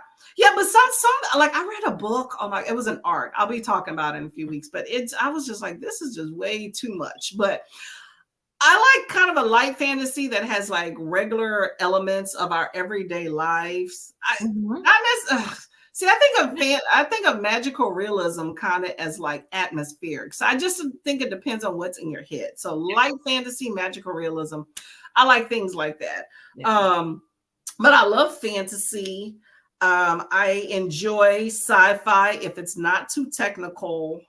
but some like I read a book on it was an art. I'll be talking about it in a few weeks, but I was just like, this is just way too much. But I like kind of a light fantasy that has like regular elements of our everyday lives. See, I think of magical realism kind of as like atmospheric. So I just think it depends on what's in your head. So light fantasy, magical realism. I like things like that. Yeah. But I love fantasy. I enjoy sci-fi if it's not too technical.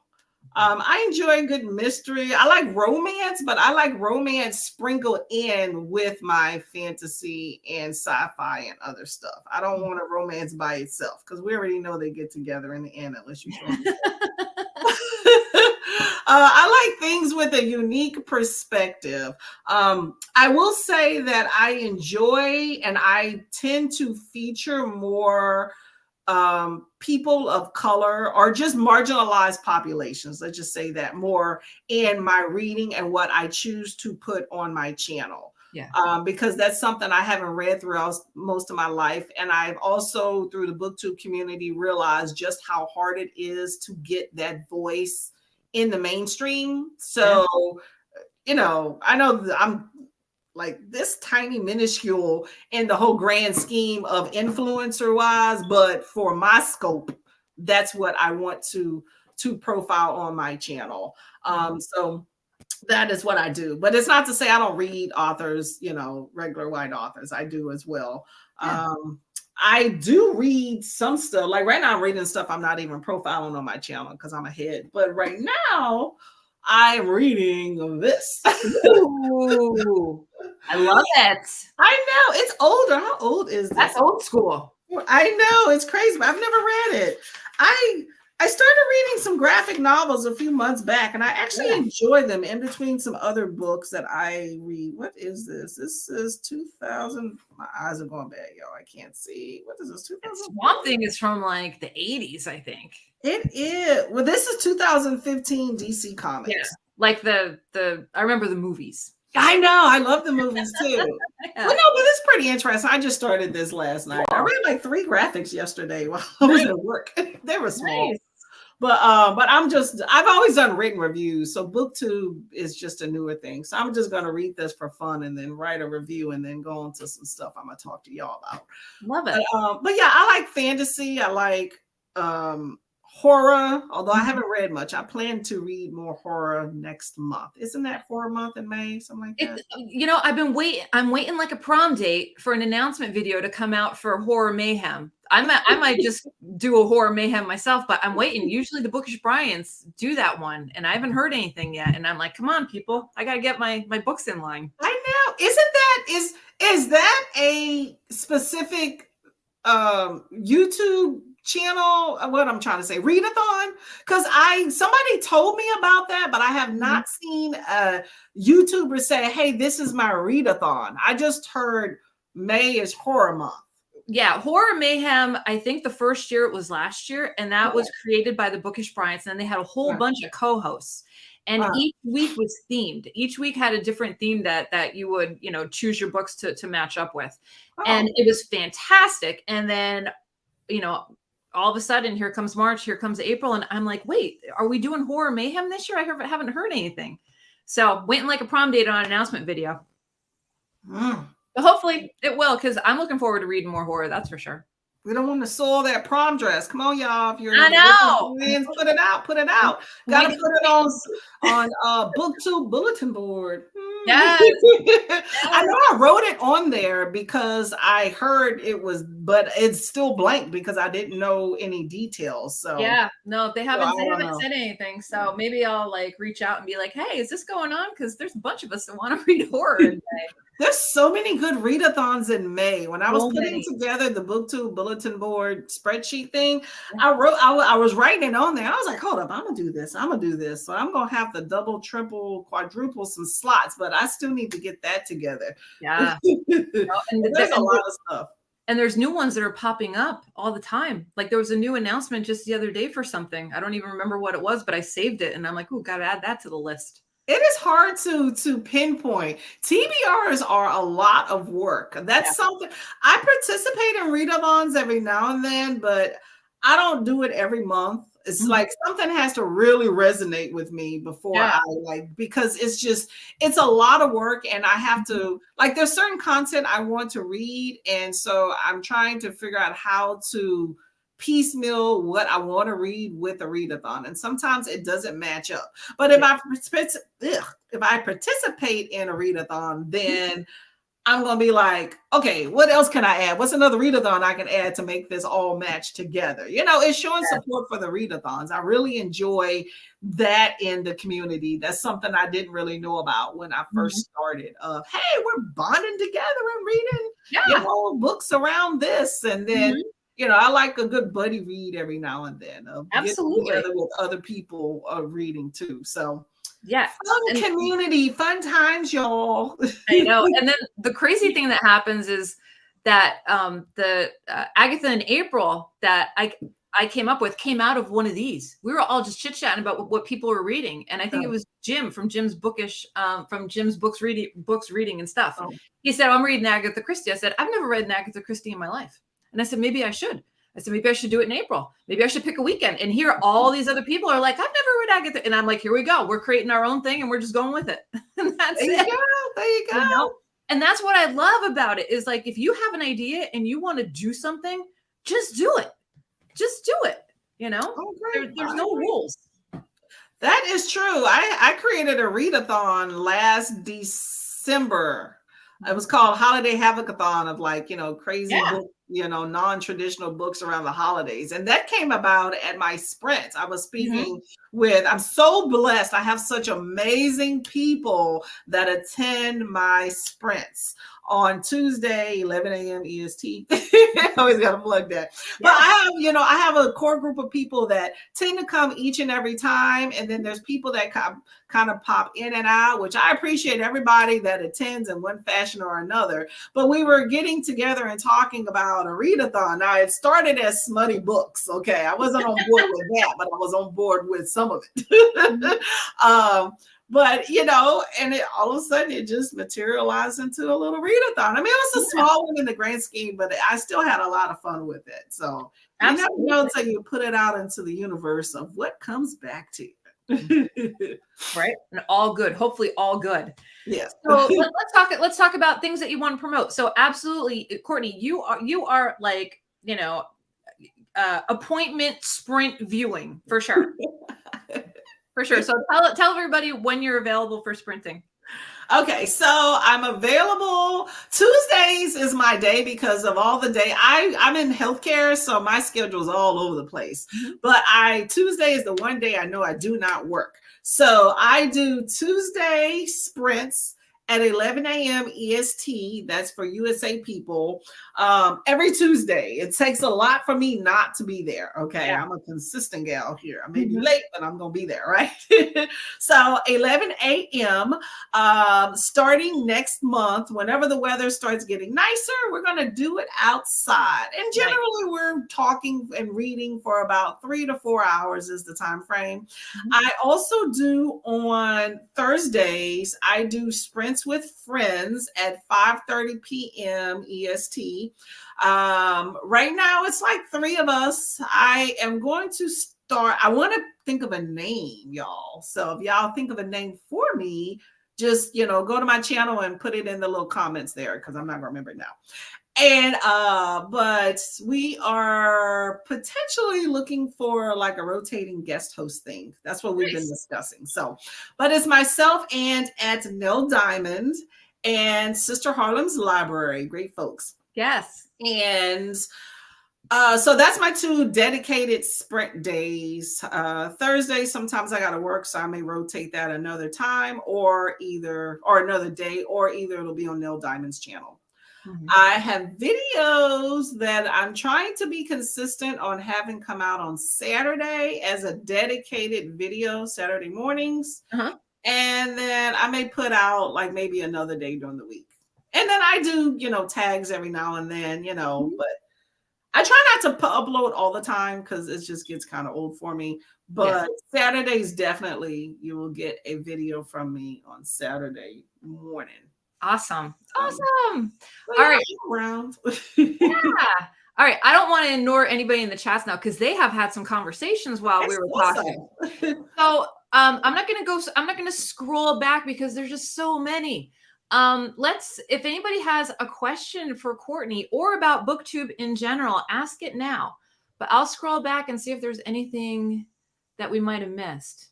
I enjoy a good mystery. I like romance, but I like romance sprinkled in with my fantasy and sci-fi and other stuff. I don't want a romance by itself because we already know they get together in the end unless you show me. I like things with a unique perspective. I will say that I enjoy and I tend to feature more people of color or just marginalized populations. Let's just say that more in my reading and what I choose to put on my channel. Yeah. Because that's something I haven't read throughout most of my life. And I've also, through the BookTube community, realized just how hard it is to get that voice in the mainstream. So, you know, I know that I'm like this tiny minuscule in the whole grand scheme of influencer wise, but for my scope, that's what I want to profile on my channel. So that is what I do. But it's not to say I don't read authors, you know, regular white authors. I do as well. Yeah. I do read some stuff. Like right now, I'm reading stuff I'm not even profiling on my channel because I'm ahead. But right now, I'm reading this. Ooh, I love it. I know it's older. How old is this? That's old school. I know it's crazy, but I've never read it. I started reading some graphic novels a few months back, and I actually enjoy them in between some other books that I read. What is this? This is 2000. My eyes are going bad, y'all. I can't see. What is this? 2000. Swamp Thing is from like the 80s, I think. It is. Well, this is 2015 DC Comics. Yeah. Like the I remember the movies. I know. I love the movies too. Well, no, but it's pretty interesting. I just started this last night. I read like 3 graphics yesterday while I was at work. They were small. Nice. But I've always done written reviews. So BookTube is just a newer thing. So I'm just going to read this for fun and then write a review and then go on to some stuff I'm going to talk to y'all about. Love it. But yeah, I like fantasy. I like horror, although I haven't read much. I plan to read more horror next month. Isn't that horror month in May? Something like that. You know, I'm waiting like a prom date for an announcement video to come out for Horror Mayhem. I might just do a Horror Mayhem myself, but I'm waiting. Usually the Bookish Bryants do that one, and I haven't heard anything yet. And I'm like, come on, people, I gotta get my books in line. I know. Is that a specific YouTube channel? What I'm trying to say, readathon? Because somebody told me about that, but I have not seen a YouTuber say, hey, this is my readathon. I just heard May is horror month. Yeah, Horror Mayhem, I think the first year it was last year, and that was created by the Bookish Bryants, and then they had a whole bunch of co-hosts. And each week was themed. Each week had a different theme that you would, you know, choose your books to match up with. And it was fantastic. And then, you know, all of a sudden, here comes March, here comes April, and I'm like, wait, are we doing Horror Mayhem this year? I haven't heard anything. So waiting like a prom date on an announcement video. But hopefully it will, because I'm looking forward to reading more horror. That's for sure. We don't want to soil that prom dress. Come on, y'all. If you're I know. Put it out. Put it out. Got to put it on BookTube bulletin board. Yes. I know I wrote it on there because I heard it was, but it's still blank because I didn't know any details. So yeah, no, they haven't said anything. So maybe I'll like reach out and be like, hey, is this going on? Because there's a bunch of us that want to read horror in May. There's so many good readathons in May. When I was putting together the BookTube bulletin board spreadsheet thing, I was writing it on there. I was like, hold up, I'm gonna do this. So I'm gonna have to double, triple, quadruple some slots, but I still need to get that together. Yeah. And there's a lot of stuff. And there's new ones that are popping up all the time. Like there was a new announcement just the other day for something. I don't even remember what it was, but I saved it and I'm like, oh, gotta add that to the list. It is hard to pinpoint. TBRs are a lot of work. That's something I participate in readathons every now and then, but I don't do it every month. It's like something has to really resonate with me before I because it's a lot of work and I have to there's certain content I want to read. And so I'm trying to figure out how to piecemeal what I want to read with a readathon, and sometimes it doesn't match up. But if I participate in a readathon, then I'm going to be like, okay, what else can I add? What's another readathon I can add to make this all match together? You know, it's showing support for the readathons. I really enjoy that in the community. That's something I didn't really know about when I first started. Of, hey, we're bonding together and reading, you know, books around this. And then, you know, I like a good buddy read every now and then. Getting together with other people reading too. So yeah, fun community, fun times, y'all. I know. And then the crazy thing that happens is that the Agatha and April that I came up with came out of one of these. We were all just chit-chatting about what people were reading, and I think it was Jim from Jim's Bookish, from Jim's books reading and stuff. He said, "I'm reading Agatha Christie." I said, "I've never read an Agatha Christie in my life," and I said, "Maybe I should." I said, maybe I should do it in April. Maybe I should pick a weekend. And here all these other people are like, I've never read Agatha. And I'm like, here we go. We're creating our own thing and we're just going with it. And that's there you go. There you go. You know? And that's what I love about it is like, if you have an idea and you want to do something, just do it. Just do it. You know, there's no rules. That is true. I created a readathon last December. It was called Holiday Havocathon of like, you know, crazy book, you know, non-traditional books around the holidays. And that came about at my sprints. I was speaking with, I'm so blessed. I have such amazing people that attend my sprints on Tuesday, 11 a.m. EST. Always got to plug that. But I have, you know, I have a core group of people that tend to come each and every time. And then there's people that kind of pop in and out, which I appreciate everybody that attends in one fashion or another. But we were getting together and talking about a readathon. Now, it started as smutty books. Okay. I wasn't on board with that, but I was on board with some of it. But, you know, and it, all of a sudden it just materialized into a little readathon. I mean, it was a small one in the grand scheme, but I still had a lot of fun with it. So you never know until you put it out into the universe of what comes back to you. Right. And all good. Hopefully all good. Yes. So let's talk about things that you want to promote. So absolutely, Courtney, you are like, you know, appointment sprint viewing for sure. For sure. So tell everybody when you're available for sprinting. Okay, so I'm available. Tuesdays is my day because of all the day. I'm in healthcare, so my schedule is all over the place. But Tuesday is the one day I know I do not work. So I do Tuesday sprints at 11 a.m. EST. That's for USA people. Every Tuesday. It takes a lot for me not to be there. Okay. I'm a consistent gal here. I may be late, but I'm going to be there. Right. So 11 a.m. Starting next month, whenever the weather starts getting nicer, we're going to do it outside. And generally we're talking and reading for about 3 to 4 hours is the time frame. I also do on Thursdays, I do sprints with friends at 5:30 p.m. EST. Right now it's like 3 of us. I am going to start. I want to think of a name, y'all. So if y'all think of a name for me, just, you know, go to my channel and put it in the little comments there because I'm not gonna remember it now. And but we are potentially looking for like a rotating guest host thing. That's what we've been discussing. So, but it's myself and at Nell Diamond and Sister Harlem's Library. Great folks. Yes. And so that's my 2 dedicated sprint days. Thursday, sometimes I got to work, so I may rotate that another time or another day, or either it'll be on Nell Diamond's channel. I have videos that I'm trying to be consistent on having come out on Saturday as a dedicated video Saturday mornings. And then I may put out like maybe another day during the week. And then I do, you know, tags every now and then, you know, but I try not to upload all the time because it just gets kind of old for me. But Saturdays, definitely you will get a video from me on Saturday morning. Awesome. All right. Around. All right. I don't want to ignore anybody in the chats now because they have had some conversations while we were talking. So I'm not going to scroll back because there's just so many. If anybody has a question for Courtney or about BookTube in general, ask it now. But I'll scroll back and see if there's anything that we might have missed.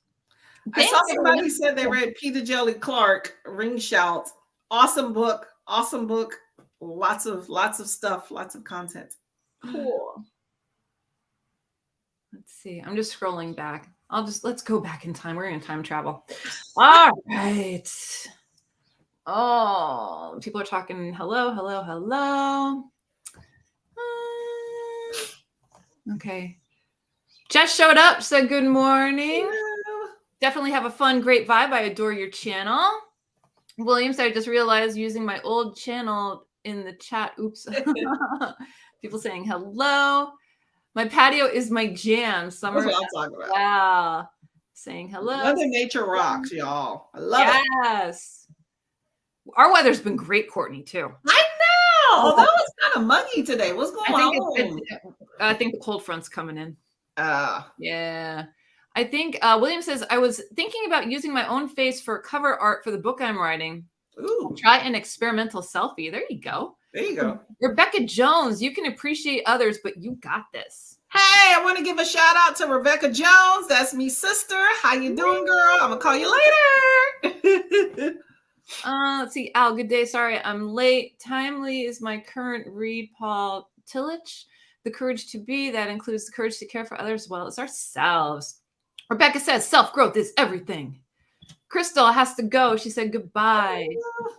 I saw somebody said they read Peter Jelly Clark, Ring Shout. Awesome book. Awesome book. Lots of stuff, lots of content. Cool. Let's see. I'm just scrolling back. Let's go back in time. We're going to time travel. All right. Oh, people are talking. Hello, hello, hello. Okay. Jess showed up, said good morning. Hello. Definitely have a fun, great vibe. I adore your channel. Williams, I just realized using my old channel in the chat. Oops. People saying hello. My patio is my jam. Summer. That's what I'm talking about. Yeah. Saying hello. Mother Nature rocks, y'all. I love it. Yes. Our weather's been great, Courtney, too. I know. Although it's kind of muggy today. What's going on? I think the cold front's coming in. Yeah. I think William says, I was thinking about using my own face for cover art for the book I'm writing. Ooh. Try an experimental selfie. There you go. There you go. Rebecca Jones, you can appreciate others, but you got this. Hey, I want to give a shout out to Rebecca Jones. That's me, sister. How you doing, girl? I'm gonna call you later. Let's see. Al, good day. Sorry, I'm late. Timely is my current read, Paul Tillich. The courage to be. That includes the courage to care for others as well as ourselves. Rebecca says self-growth is everything. Crystal has to go. She said goodbye.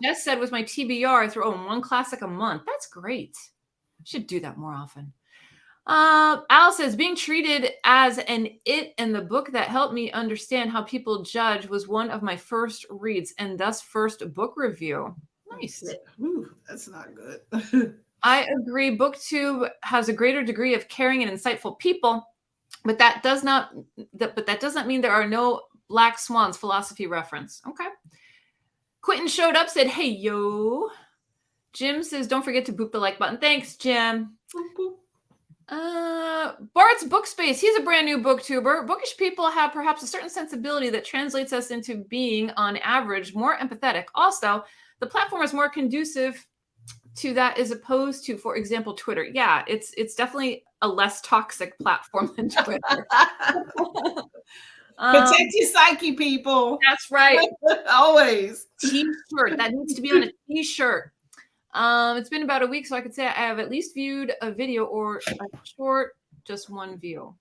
Jess said with my TBR, I throw in one classic a month. That's great. Should do that more often. Al says being treated as an it in the book that helped me understand how people judge was one of my first reads and thus first book review. Nice. Ooh, that's not good. I agree. BookTube has a greater degree of caring and insightful people, but that does not mean there are no black swans. Philosophy reference. Okay. Quentin showed up, said, "Hey yo." Jim says, "Don't forget to boop the like button." Thanks, Jim. Boop, boop. Bart's Bookspace. He's a brand new booktuber. Bookish people have perhaps a certain sensibility that translates us into being, on average, more empathetic. Also, the platform is more conducive to that as opposed to, for example, Twitter. Yeah, it's definitely a less toxic platform than Twitter. Protect your psyche, people. That's right. Always. T-shirt. That needs to be on a T-shirt. It's been about a week, so I could say I have at least viewed a video or a short, just one view.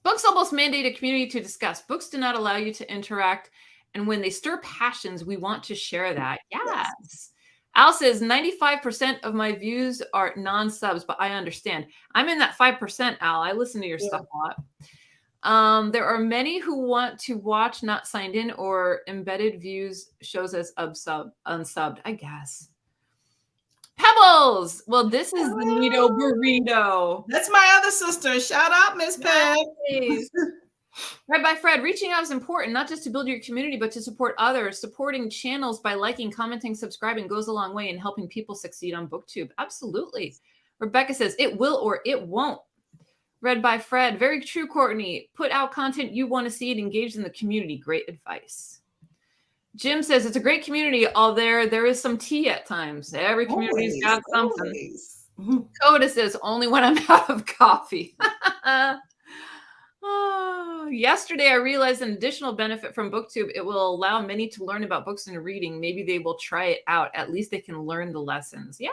Books almost mandate a community to discuss. Books do not allow you to interact, and when they stir passions, we want to share that. Yes. Al says 95% of my views are non-subs, but I understand. I'm in that 5%, Al. I listen to your stuff a lot. There are many who want to watch not signed in or embedded views shows as unsubbed, I guess. Pebbles. Well, this is the Nito Burrito. That's my other sister. Shout out, Miss Peb. Nice. Right by Fred. Reaching out is important, not just to build your community, but to support others. Supporting channels by liking, commenting, subscribing goes a long way in helping people succeed on BookTube. Absolutely. Rebecca says it will or it won't. Read by Fred. Very true, Courtney. Put out content you want to see and engage in the community. Great advice. Jim says it's a great community, although there is some tea at times. Every community's got something. Coda says only when I'm out of coffee. Yesterday, I realized an additional benefit from BookTube. It will allow many to learn about books and reading. Maybe they will try it out. At least they can learn the lessons. Yeah.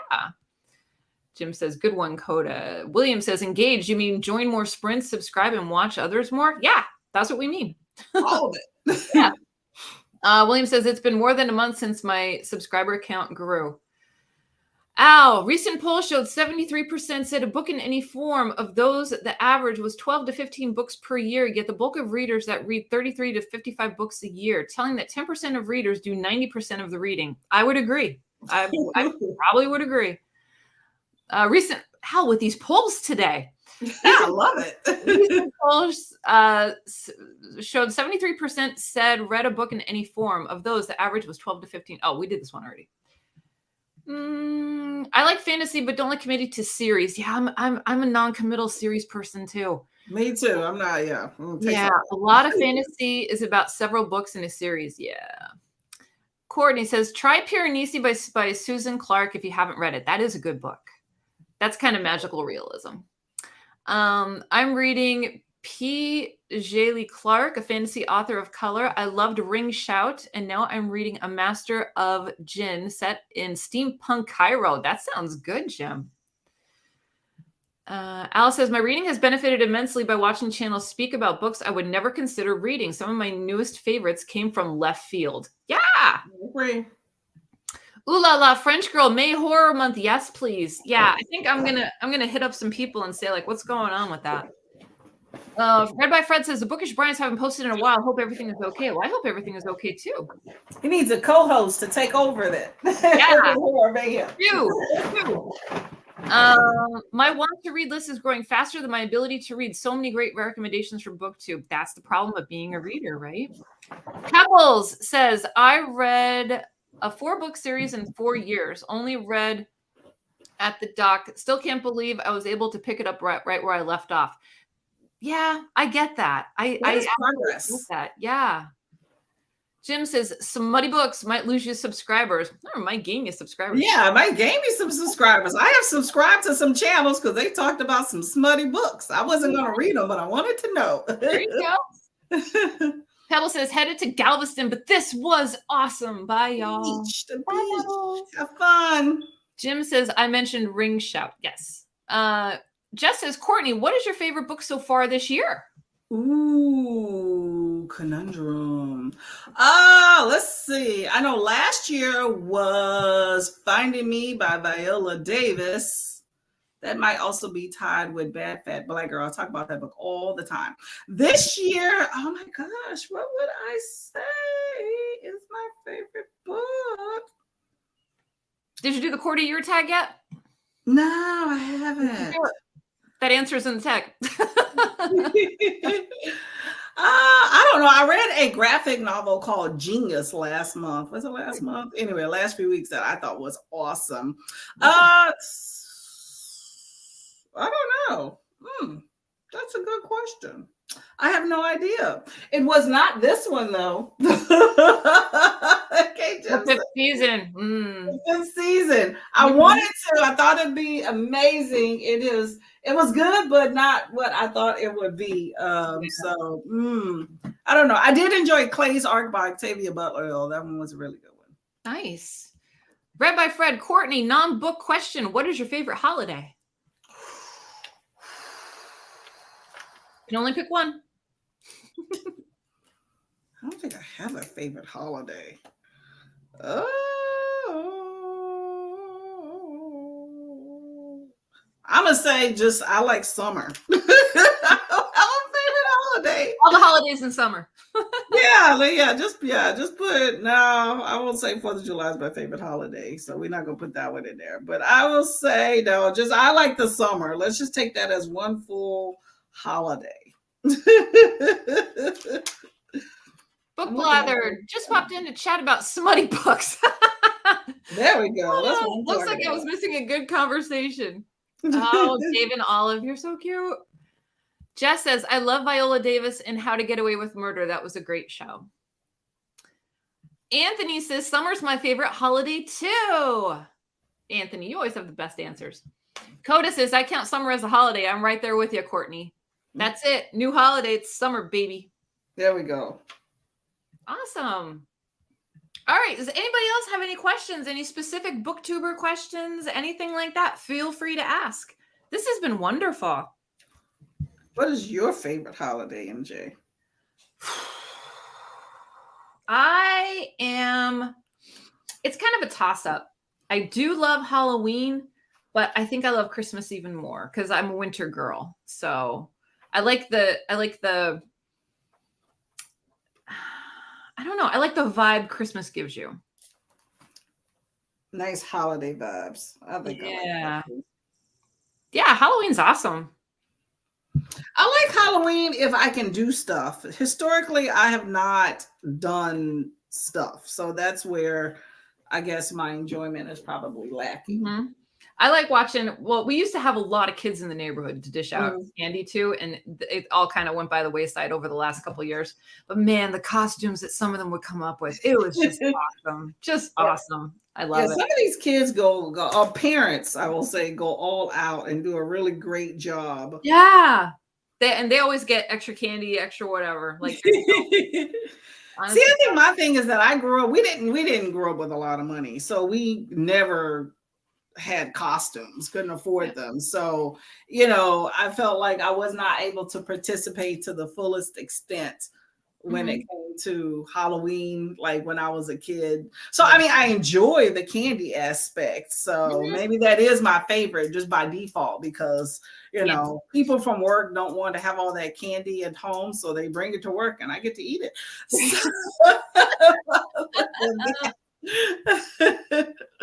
Jim says, good one, Coda. William says, engage. You mean join more sprints, subscribe, and watch others more? Yeah, that's what we mean. All of it. Yeah. William says, it's been more than a month since my subscriber count grew. Al, recent poll showed 73% said a book in any form. Of those, the average was 12 to 15 books per year, yet the bulk of readers that read 33 to 55 books a year, telling that 10% of readers do 90% of the reading. I would agree. I probably would agree. Hell, with these polls today. Yeah, I love it. Recent polls showed 73% said read a book in any form. Of those, the average was 12 to 15. Oh, we did this one already. I like fantasy, but don't like committing to series. Yeah, I'm a non-committal series person too. Me too. I'm not. Yeah. Yeah. A lot of fantasy is about several books in a series. Yeah. Courtney says, try Piranesi by Susan Clark if you haven't read it. That is a good book. That's kind of magical realism. I'm reading P. Jaylee Clark, a fantasy author of color. I loved Ring Shout, and now I'm reading A Master of Jin set in steampunk Cairo. That sounds good, Jim. Alice says, my reading has benefited immensely by watching channels speak about books I would never consider reading. Some of my newest favorites came from left field. Yeah. Agree. Ooh la la, French girl, May Horror Month. Yes, please. Yeah, I think I'm gonna hit up some people and say, like, what's going on with that? Read by Fred says, the Bookish Brian's haven't posted in a while. Hope everything is okay. Well, I hope everything is okay too. He needs a co-host to take over that. Yeah. Two. My want to read list is growing faster than my ability to read. So many great recommendations from BookTube. That's the problem of being a reader, right? Pebbles says, I read a 4-book series in 4 years. Only read at the dock. Still can't believe I was able to pick it up right where I left off. Yeah, I get that. I progress. Get that. Yeah. Jim says, smutty books might lose you subscribers. Or might gain you subscribers. Yeah, it might gain me some subscribers. I have subscribed to some channels because they talked about some smutty books. I wasn't going to read them, but I wanted to know. There you go. Pebble says, headed to Galveston, but this was awesome. Bye, y'all. The beach. Have fun. Jim says, I mentioned Ring Shout. Yes. Jess says, Courtney, what is your favorite book so far this year? Ooh, conundrum. Let's see. I know last year was Finding Me by Viola Davis. That might also be tied with Bad Fat Black Girl. I talk about that book all the time. This year, oh my gosh, what would I say is my favorite book? Did you do the quarter year tag yet? No, I haven't. That answer's in the tag. I don't know. I read a graphic novel called Genius last month. Was it last month? Anyway, last few weeks that I thought was awesome. I don't know. That's a good question. I have no idea. It was not this one though. Okay, the fifth season. The fifth season. I wanted to. I thought it'd be amazing. It was good, but not what I thought it would be. So I don't know. I did enjoy Clay's arc by Octavia Butler, though. That one was a really good one. Nice. Read by Fred. Courtney, non-book question. What is your favorite holiday? You can only pick one. I don't think I have a favorite holiday. I'm gonna say I like summer. I don't have a favorite holiday. All the holidays in summer. Just put no. I won't say 4th of July is my favorite holiday, so we're not gonna put that one in there. But I will say no. I like the summer. Let's just take that as one full holiday. Book Blather just popped in to chat about smutty books. There we go. Looks like I was missing a good conversation. Oh, Dave and Olive, you're so cute. Jess says, I love Viola Davis and How to Get Away with Murder. That was a great show. Anthony says, summer's my favorite holiday too. Anthony, you always have the best answers. Coda says, I count summer as a holiday. I'm right there with you, Courtney. That's it. New holiday. It's summer, baby. There we go. Awesome. All right. Does anybody else have any questions? Any specific booktuber questions? Anything like that? Feel free to ask. This has been wonderful. What is your favorite holiday, MJ? It's kind of a toss-up. I do love Halloween, but I think I love Christmas even more because I'm a winter girl. So I like the I don't know. I like the vibe Christmas gives you. Nice holiday vibes. I think I like that. Yeah, Halloween's awesome. I like Halloween if I can do stuff. Historically, I have not done stuff. So that's where I guess my enjoyment is probably lacking. Mm-hmm. I like watching, we used to have a lot of kids in the neighborhood to dish out candy to, and it all kind of went by the wayside over the last couple of years. But man, the costumes that some of them would come up with, it was just awesome. Just awesome. I love it. Some of these kids or parents, I will say, go all out and do a really great job. Yeah. They always get extra candy, extra whatever. Like, See, I think my thing is that I grew up, we didn't grow up with a lot of money. So we never had costumes, couldn't afford them. So, I felt like I was not able to participate to the fullest extent when it came to Halloween, like when I was a kid. So, I mean, I enjoy the candy aspect. So maybe that is my favorite just by default because, people from work don't want to have all that candy at home. So they bring it to work and I get to eat it.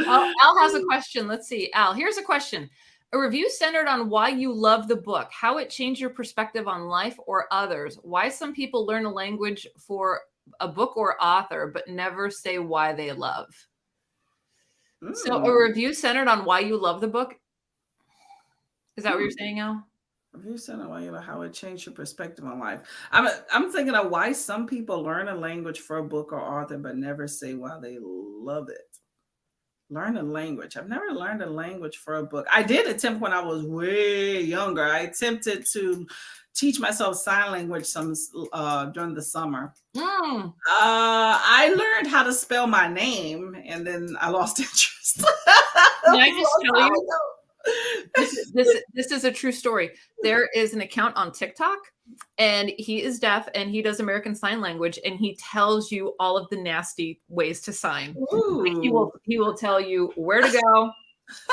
Al has a question. Let's see. Al, here's a question. A review centered on why you love the book, how it changed your perspective on life or others, why some people learn a language for a book or author, but never say why they love. So a review centered on why you love the book. Is that what you're saying, Al? Review centered on how it changed your perspective on life. I'm thinking of why some people learn a language for a book or author, but never say why they love it. Learn a language. I've never learned a language for a book. I did attempt when I was way younger. I attempted to teach myself sign language during the summer. I learned how to spell my name and then I lost interest. Can I just tell you? This is a true story. There is an account on TikTok and he is deaf and he does American Sign Language and he tells you all of the nasty ways to sign. Like he will tell you where to go,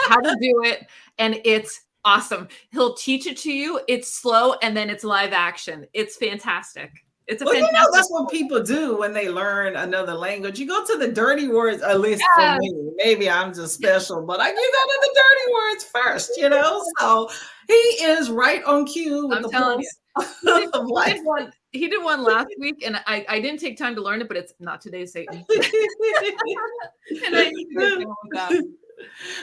how to do it, and it's awesome. He'll teach it to you. It's slow and then it's live action. It's fantastic. It's fantastic. That's what people do when they learn another language. You go to the dirty words, at least for me. Maybe I'm just special, but you go to the dirty words first, So he is right on cue with He did one last week, and I didn't take time to learn it, but it's not today, Satan. And I need to get going with that.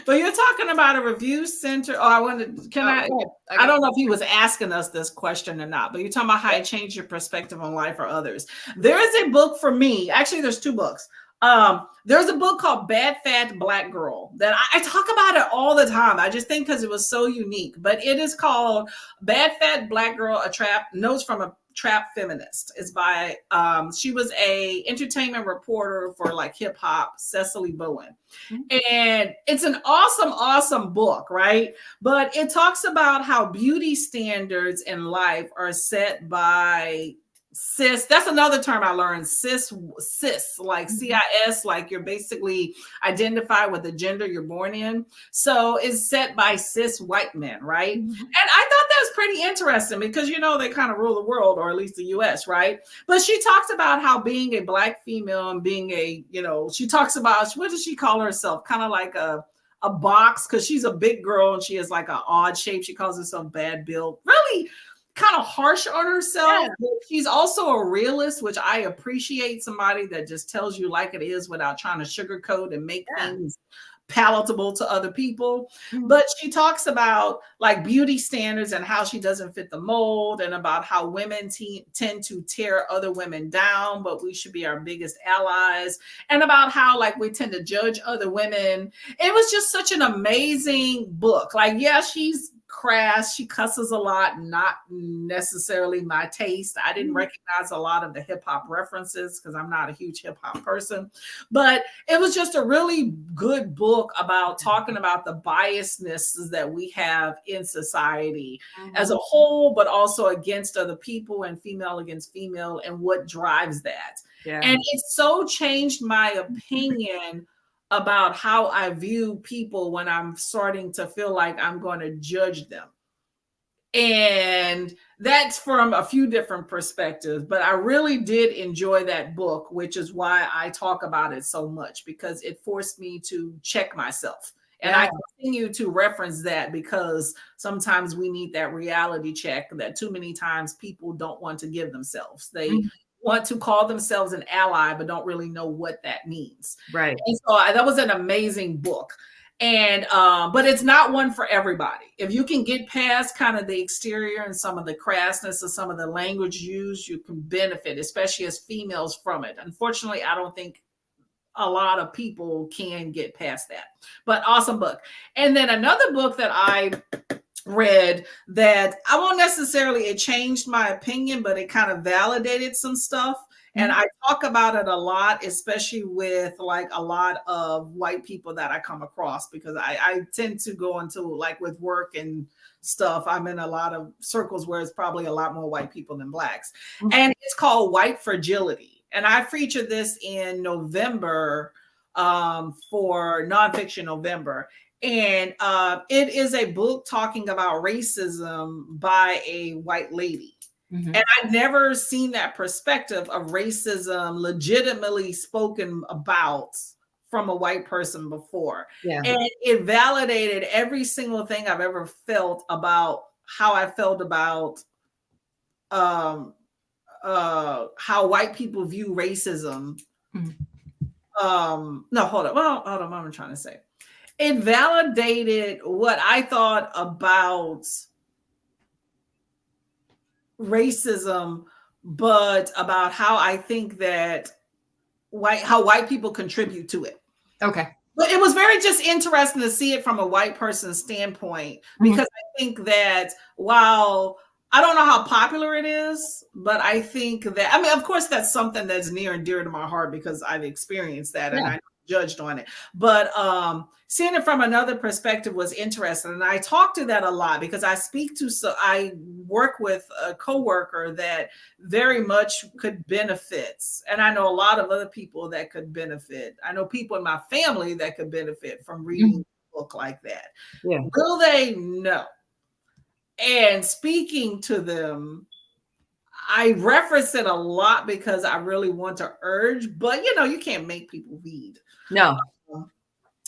But you're talking about a review center. I don't know if he was asking us this question or not, but you're talking about how it changed your perspective on life or others. There is a book for me. Actually, there's two books. There's a book called Bad Fat Black Girl that I talk about it all the time. I just think because it was so unique, but it is called Bad Fat Black Girl, Notes from a Trap Feminist. It's by, she was a entertainment reporter for like hip hop, Cecily Bowen. And it's an awesome, awesome book, right? But it talks about how beauty standards in life are set by cis. That's another term I learned. Cis, like CIS, like you're basically identified with the gender you're born in. So it's set by cis white men, right? And I thought that was pretty interesting because, they kind of rule the world, or at least the US, right? But she talks about how being a Black female and being she talks about, what does she call herself? Kind of like a box, because she's a big girl and she has like an odd shape. She calls herself bad built. Really kind of harsh on herself. Yeah. But she's also a realist, which I appreciate, somebody that just tells you like it is without trying to sugarcoat and make things palatable to other people. But she talks about like beauty standards and how she doesn't fit the mold, and about how women tend to tear other women down, but we should be our biggest allies, and about how like we tend to judge other women. It was just such an amazing book. Like, she's crass, she cusses a lot, not necessarily my taste. I didn't recognize a lot of the hip hop references because I'm not a huge hip hop person, but it was just a really good book about talking about the biasnesses that we have in society as a whole, but also against other people and female against female, and what drives that. And it so changed my opinion about how I view people when I'm starting to feel like I'm going to judge them. And that's from a few different perspectives, but I really did enjoy that book, which is why I talk about it so much, because it forced me to check myself. And I continue to reference that because sometimes we need that reality check that too many times people don't want to give themselves. They want to call themselves an ally, but don't really know what that means. Right. And so that was an amazing book. And, but it's not one for everybody. If you can get past kind of the exterior and some of the crassness of some of the language used, you can benefit, especially as females, from it. Unfortunately, I don't think a lot of people can get past that, but awesome book. And then another book that I read that I won't necessarily, it changed my opinion, but it kind of validated some stuff. And I talk about it a lot, especially with like a lot of white people that I come across, because I tend to go into like with work and stuff. I'm in a lot of circles where it's probably a lot more white people than blacks. And it's called White Fragility. And I featured this in November for Nonfiction November. And it is a book talking about racism by a white lady. And I've never seen that perspective of racism legitimately spoken about from a white person before. And it validated every single thing I've ever felt about how I felt about how white people view racism. No, hold on. Well, hold on. What I'm trying to say. It validated what I thought about racism, but about how I think that how white people contribute to it. Okay. But it was very just interesting to see it from a white person's standpoint, because I think that while I don't know how popular it is, but I think that, I mean, of course, that's something that's near and dear to my heart because I've experienced that and I judged on it. But seeing it from another perspective was interesting. And I talk to that a lot because I work with a coworker that very much could benefit. And I know a lot of other people that could benefit. I know people in my family that could benefit from reading a book like that. Will they? No. And speaking to them, I reference it a lot because I really want to urge, but you can't make people read. No.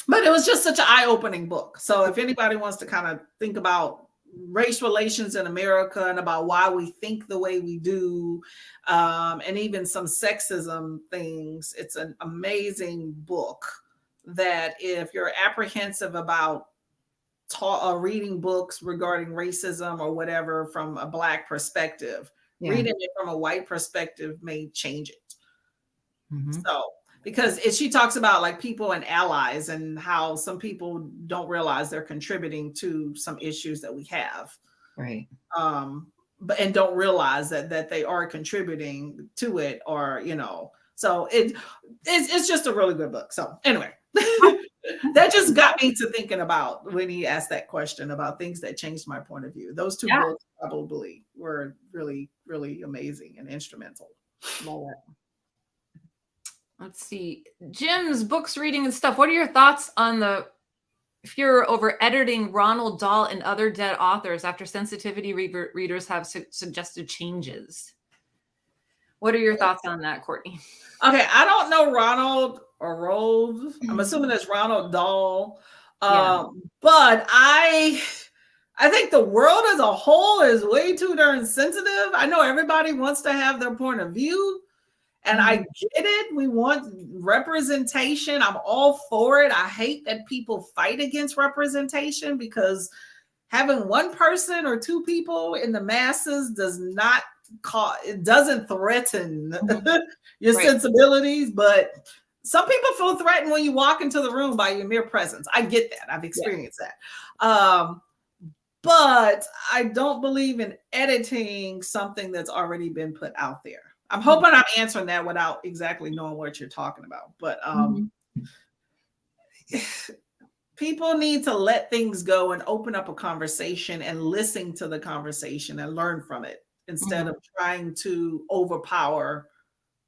But it was just such an eye-opening book. So if anybody wants to kind of think about race relations in America and about why we think the way we do, and even some sexism things, it's an amazing book that if you're apprehensive about reading books regarding racism or whatever from a Black perspective, reading it from a white perspective may change it. So, because she talks about like people and allies and how some people don't realize they're contributing to some issues that we have. Right. And don't realize that they are contributing to it, or, so it's just a really good book. So anyway, that just got me to thinking about when he asked that question about things that changed my point of view. Those two books probably were really, really amazing and instrumental. Love it. Let's see. Jim's books, reading and stuff. What are your thoughts on if you're over editing Ronald Dahl and other dead authors after sensitivity readers have suggested changes? What are your thoughts on that, Courtney? Okay, I don't know Ronald or Rold. I'm assuming it's Ronald Dahl. But I think the world as a whole is way too darn sensitive. I know everybody wants to have their point of view, and I get it. We want representation. I'm all for it. I hate that people fight against representation, because having one person or two people in the masses doesn't threaten your sensibilities, but some people feel threatened when you walk into the room by your mere presence. I get that. I've experienced that. But I don't believe in editing something that's already been put out there. I'm hoping I'm answering that without exactly knowing what you're talking about. But people need to let things go and open up a conversation and listen to the conversation and learn from it, instead of trying to overpower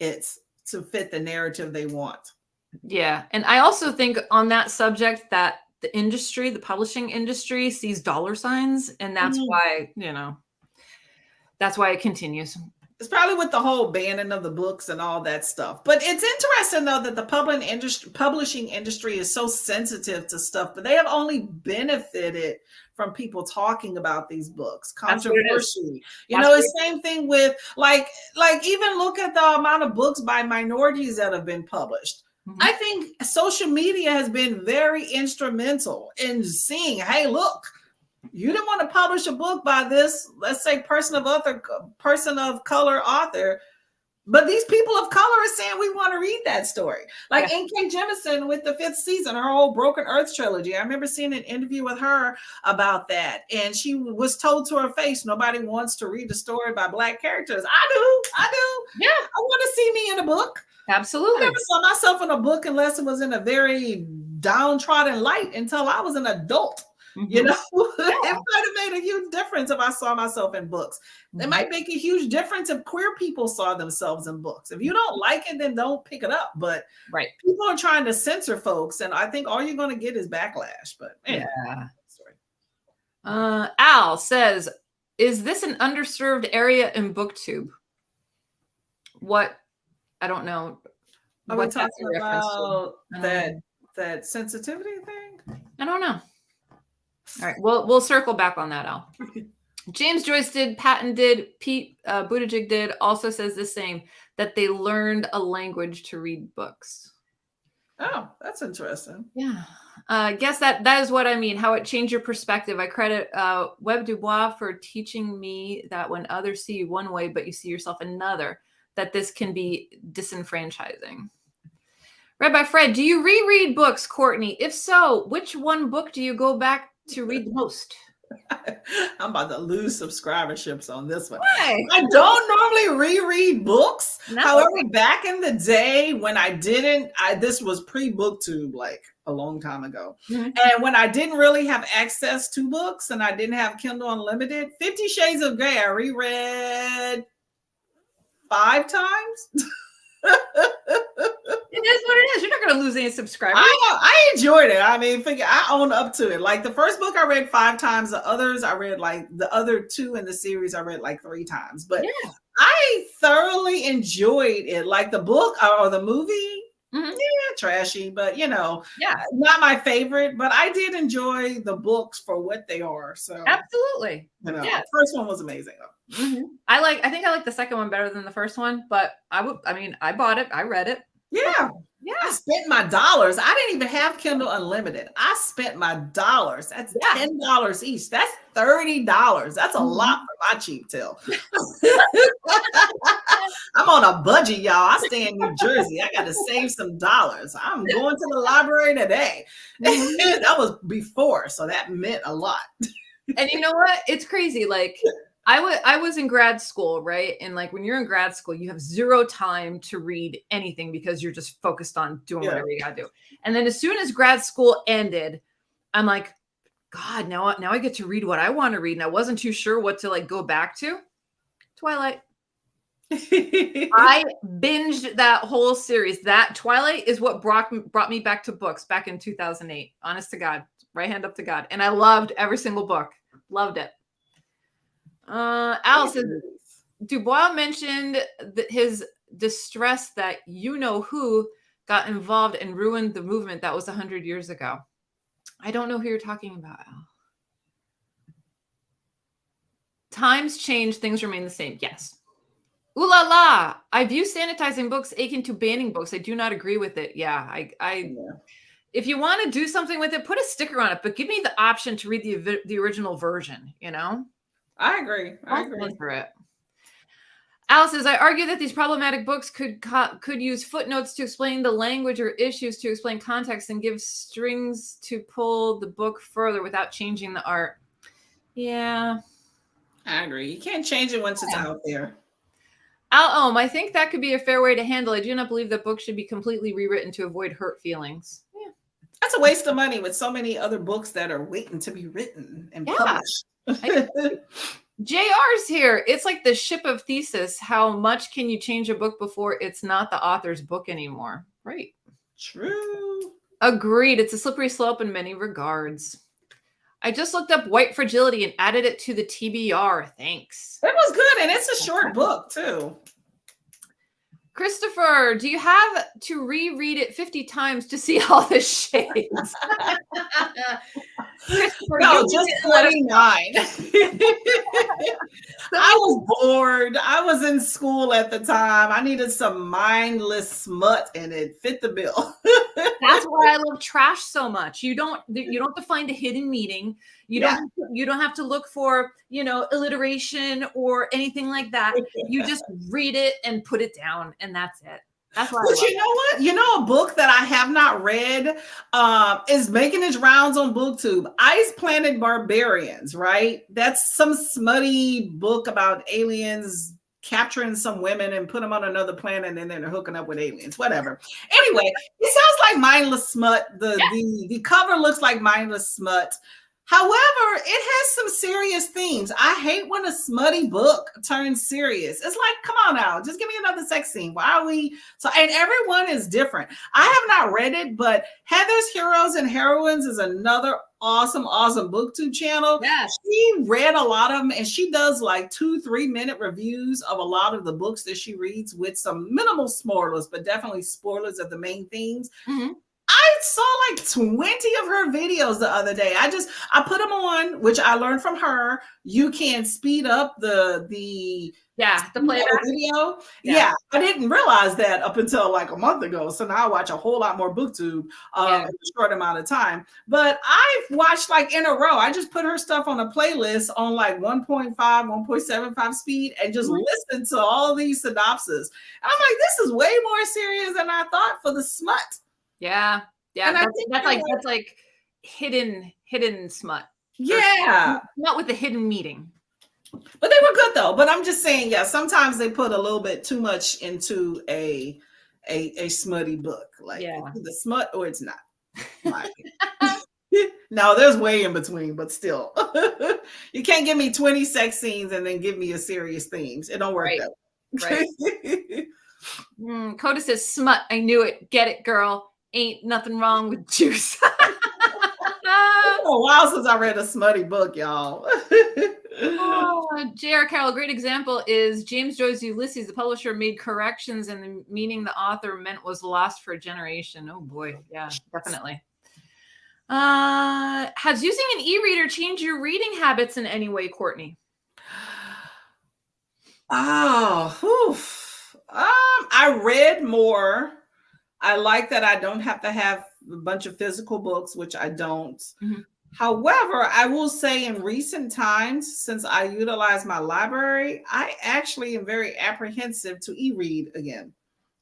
it to fit the narrative they want. Yeah. And I also think on that subject that the industry, the publishing industry, sees dollar signs, and that's why, that's why it continues. It's probably with the whole banning of the books and all that stuff. But it's interesting, though, that the publishing industry is so sensitive to stuff, but they have only benefited from people talking about these books controversially. It's same thing with like even look at the amount of books by minorities that have been published. I think social media has been very instrumental in seeing, hey, look, you didn't want to publish a book by this, let's say, person of color author. But these people of color are saying we want to read that story. Like N.K. Jemisin with the 5th season, her whole Broken Earth trilogy. I remember seeing an interview with her about that. And she was told to her face, nobody wants to read a story by Black characters. I do. Yeah. I want to see me in a book. Absolutely. I never saw myself in a book unless it was in a very downtrodden light until I was an adult. You know, it might have made a huge difference if I saw myself in books. It might make a huge difference if queer people saw themselves in books. If you don't like it, then don't pick it up. But people are trying to censor folks, and I think all you're going to get is backlash. But anyway, Al says, "Is this an underserved area in BookTube?" What? I don't know. Are we talking about that sensitivity thing? I don't know. All right, we'll circle back on that, Al. James Joyce did, Patton did, Pete Buttigieg did, also says the same, that they learned a language to read books. Oh, that's interesting. Yeah. I guess that is what I mean, how it changed your perspective. I credit Webb Dubois for teaching me that when others see you one way, but you see yourself another, that this can be disenfranchising. Rabbi Fred, do you reread books, Courtney? If so, which one book do you go back to read the most? I'm about to lose subscriberships on this one. Why? I don't normally reread books. No. However, back in the day when I didn't, this was pre-BookTube, like a long time ago. And when I didn't really have access to books and I didn't have Kindle Unlimited, 50 Shades of Grey, I reread 5 times. It is what it is. You're not going to lose any subscribers. I enjoyed it. I mean, I own up to it. Like the first book I read 5 times. The others I read like the other 2 in the series I read like 3 times. But I thoroughly enjoyed it. Like the book or the movie, trashy, but not my favorite. But I did enjoy the books for what they are. So absolutely, the first one was amazing though. I think I like the second one better than the first one, but I bought it, I read it. Yeah. I spent my dollars. I didn't even have Kindle Unlimited. I spent my dollars. That's $10 each. That's $30. That's a lot for my cheap till. I'm on a budget, y'all. I stay in New Jersey. I got to save some dollars. I'm going to the library today. That was before, so that meant a lot. And you know what? It's crazy. Like I was in grad school, right? And like when you're in grad school, you have 0 time to read anything because you're just focused on doing whatever you gotta do. And then as soon as grad school ended, I'm like, God, now I get to read what I want to read. And I wasn't too sure what to like go back to. Twilight. I binged that whole series. That Twilight is what brought me back to books back in 2008. Honest to God, right hand up to God. And I loved every single book. Loved it. Al says, Dubois mentioned his distress that who got involved and ruined the movement that was 100 years ago. I don't know who you're talking about, Al. Times change, things remain the same. Yes. Ooh la la. I view sanitizing books akin to banning books. I do not agree with it. Yeah, if you want to do something with it, put a sticker on it, but give me the option to read the original version, I agree. For it. Al says, I argue that these problematic books could use footnotes to explain the language or issues to explain context and give strings to pull the book further without changing the art. Yeah. I agree. You can't change it once it's out there. Al I think that could be a fair way to handle it. I do not believe that books should be completely rewritten to avoid hurt feelings. Yeah. That's a waste of money with so many other books that are waiting to be written and published. JR's here. It's like the ship of Thesis. How much can you change a book before it's not the author's book anymore? Right. True. Agreed. It's a slippery slope in many regards. I just looked up White Fragility and added it to the TBR. Thanks. It was good. And it's a short book too. Christopher, do you have to reread it 50 times to see all the shades? Christopher, No, you just let us 49. I was bored. I was in school at the time. I needed some mindless smut and it fit the bill. That's why I love trash so much. You don't have to find a hidden meaning. You don't have to look for, alliteration or anything like that. You just read it and put it down, and that's it. That's why. But you know what? You know, a book that I have not read is making its rounds on BookTube. Ice Planet Barbarians, right? That's some smutty book about aliens capturing some women and put them on another planet, and then they're hooking up with aliens. Whatever. Anyway, it sounds like mindless smut. The cover looks like mindless smut. However, it has some serious themes. I hate when a smutty book turns serious. It's like, come on now, just give me another sex scene. Why are we so? And everyone is different. I have not read it, but Heather's Heroes and Heroines is another awesome Booktube channel. Yes. She read a lot of them, and she does like 2-3 minute reviews of a lot of the books that she reads with some minimal spoilers, but definitely spoilers of the main themes. Mm-hmm. I saw like 20 of her videos the other day. I put them on, which I learned from her. You can speed up the playback video. Yeah, I didn't realize that up until like a month ago. So now I watch a whole lot more BookTube in a short amount of time. But I've watched like in a row. I just put her stuff on a playlist on like 1.5, 1.75 speed and just listen to all these synopses. And I'm like, this is way more serious than I thought for the smut. Yeah. And that's like hidden smut. Yeah. Not with the hidden meaning. But they were good though. But I'm just saying, sometimes they put a little bit too much into a smutty book. Like it's either smut or it's not. No, there's way in between, but still. You can't give me 20 sex scenes and then give me a serious themes. It don't work that way. Right. Coda says smut. I knew it. Get it, girl. Ain't nothing wrong with juice. It's been a while since I read a smutty book, y'all. J.R. Carroll, a great example is James Joyce's Ulysses. The publisher made corrections and the meaning the author meant was lost for a generation. Oh boy. Yeah, definitely. Has using an e-reader changed your reading habits in any way, Courtney? I read more. I like that I don't have to have a bunch of physical books, which I don't. Mm-hmm. However, I will say in recent times, since I utilize my library, I actually am very apprehensive to e-read again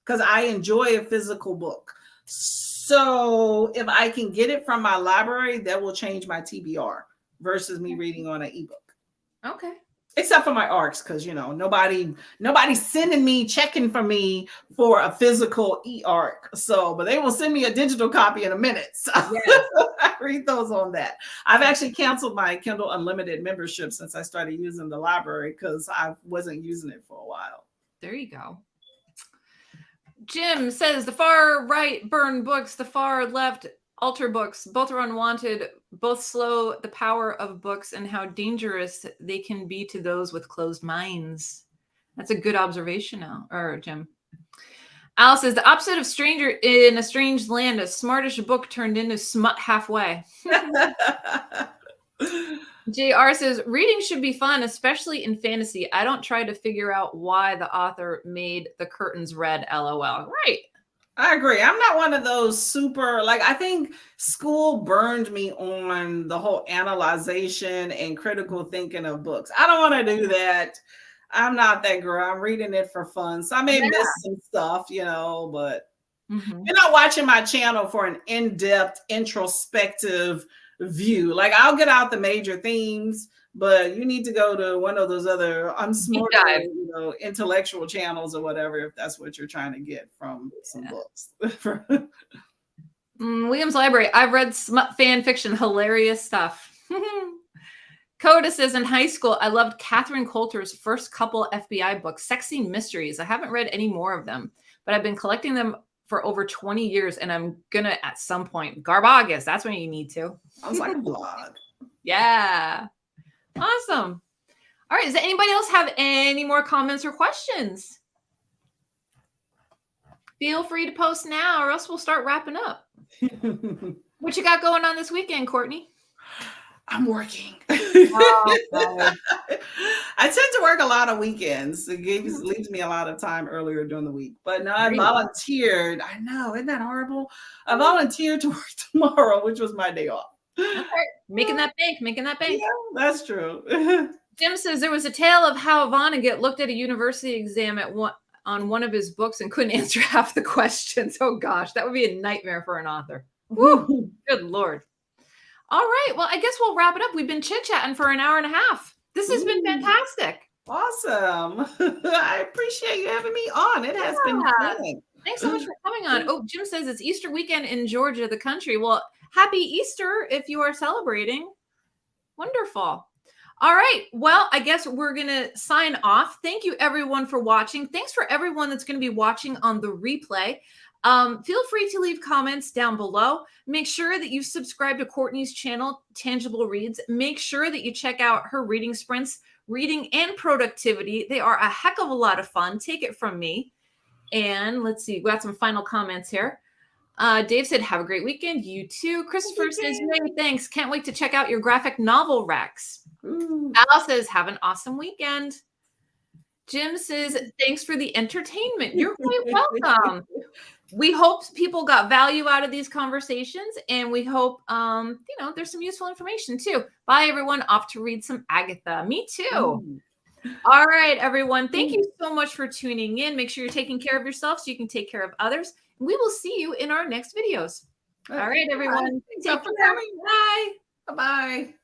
because I enjoy a physical book. So if I can get it from my library, that will change my TBR versus me reading on an ebook. Okay. Except for my ARCs, because nobody's sending me, checking for me for a physical e-ARC. So, but they will send me a digital copy in a minute. So I read those on that. I've actually canceled my Kindle Unlimited membership since I started using the library because I wasn't using it for a while. There you go. Jim says the far right burn books, the far left alter books. Both are unwanted. Both slow the power of books and how dangerous they can be to those with closed minds. That's a good observation Jim. Al says the opposite of stranger in a strange land, a smartish book turned into smut halfway. JR says reading should be fun, especially in fantasy. I don't try to figure out why the author made the curtains red, LOL. Right. I agree. I'm not one of those super, I think school burned me on the whole analyzation and critical thinking of books. I don't want to do that. I'm not that girl. I'm reading it for fun. So I may miss some stuff, but you're not watching my channel for an in-depth, introspective view. I'll get out the major themes, but you need to go to one of those other unsmarted, intellectual channels or whatever, if that's what you're trying to get from some books. Williams Library. I've read smut fan fiction, hilarious stuff. Coda says in high school, I loved Catherine Coulter's first couple FBI books, Sexy Mysteries. I haven't read any more of them, but I've been collecting them for over 20 years, and I'm gonna at some point. Garbagus, that's when you need to. Sounds like a blog. Yeah. Awesome. All right. Does anybody else have any more comments or questions? Feel free to post now or else we'll start wrapping up. What you got going on this weekend, Courtney? I'm working. Oh, God. I tend to work a lot of weekends. It leaves me a lot of time earlier during the week. But no, I volunteered. I know, isn't that horrible? I volunteered to work tomorrow, which was my day off. Okay. Making that bank, making that bank. Yeah, that's true. Jim says there was a tale of how Vonnegut looked at a university exam on one of his books and couldn't answer half the questions. Oh gosh, that would be a nightmare for an author. Woo, good Lord. All right, well, I guess we'll wrap it up. We've been chit-chatting for an hour and a half. This has been fantastic. Awesome. I appreciate you having me on. It has been fun. Thanks so much for coming on. Oh, Jim says it's Easter weekend in Georgia, the country. Well, happy Easter if you are celebrating. Wonderful. All right. Well, I guess we're going to sign off. Thank you, everyone, for watching. Thanks for everyone that's going to be watching on the replay. Feel free to leave comments down below. Make sure that you subscribe to Courtney's channel, Tangible Reads. Make sure that you check out her reading sprints, reading and productivity. They are a heck of a lot of fun. Take it from me. And let's see, we got some final comments here. Dave said, have a great weekend. You too. Christopher says, many thanks. Can't wait to check out your graphic novel, Rex. Al says, have an awesome weekend. Jim says, thanks for the entertainment. You're quite welcome. We hope people got value out of these conversations, and we hope, there's some useful information too. Bye, everyone. Off to read some Agatha. Me too. All right, everyone. Thank you so much for tuning in. Make sure you're taking care of yourself so you can take care of others. We will see you in our next videos. All right, everyone. Thanks for coming. Bye. Bye-bye.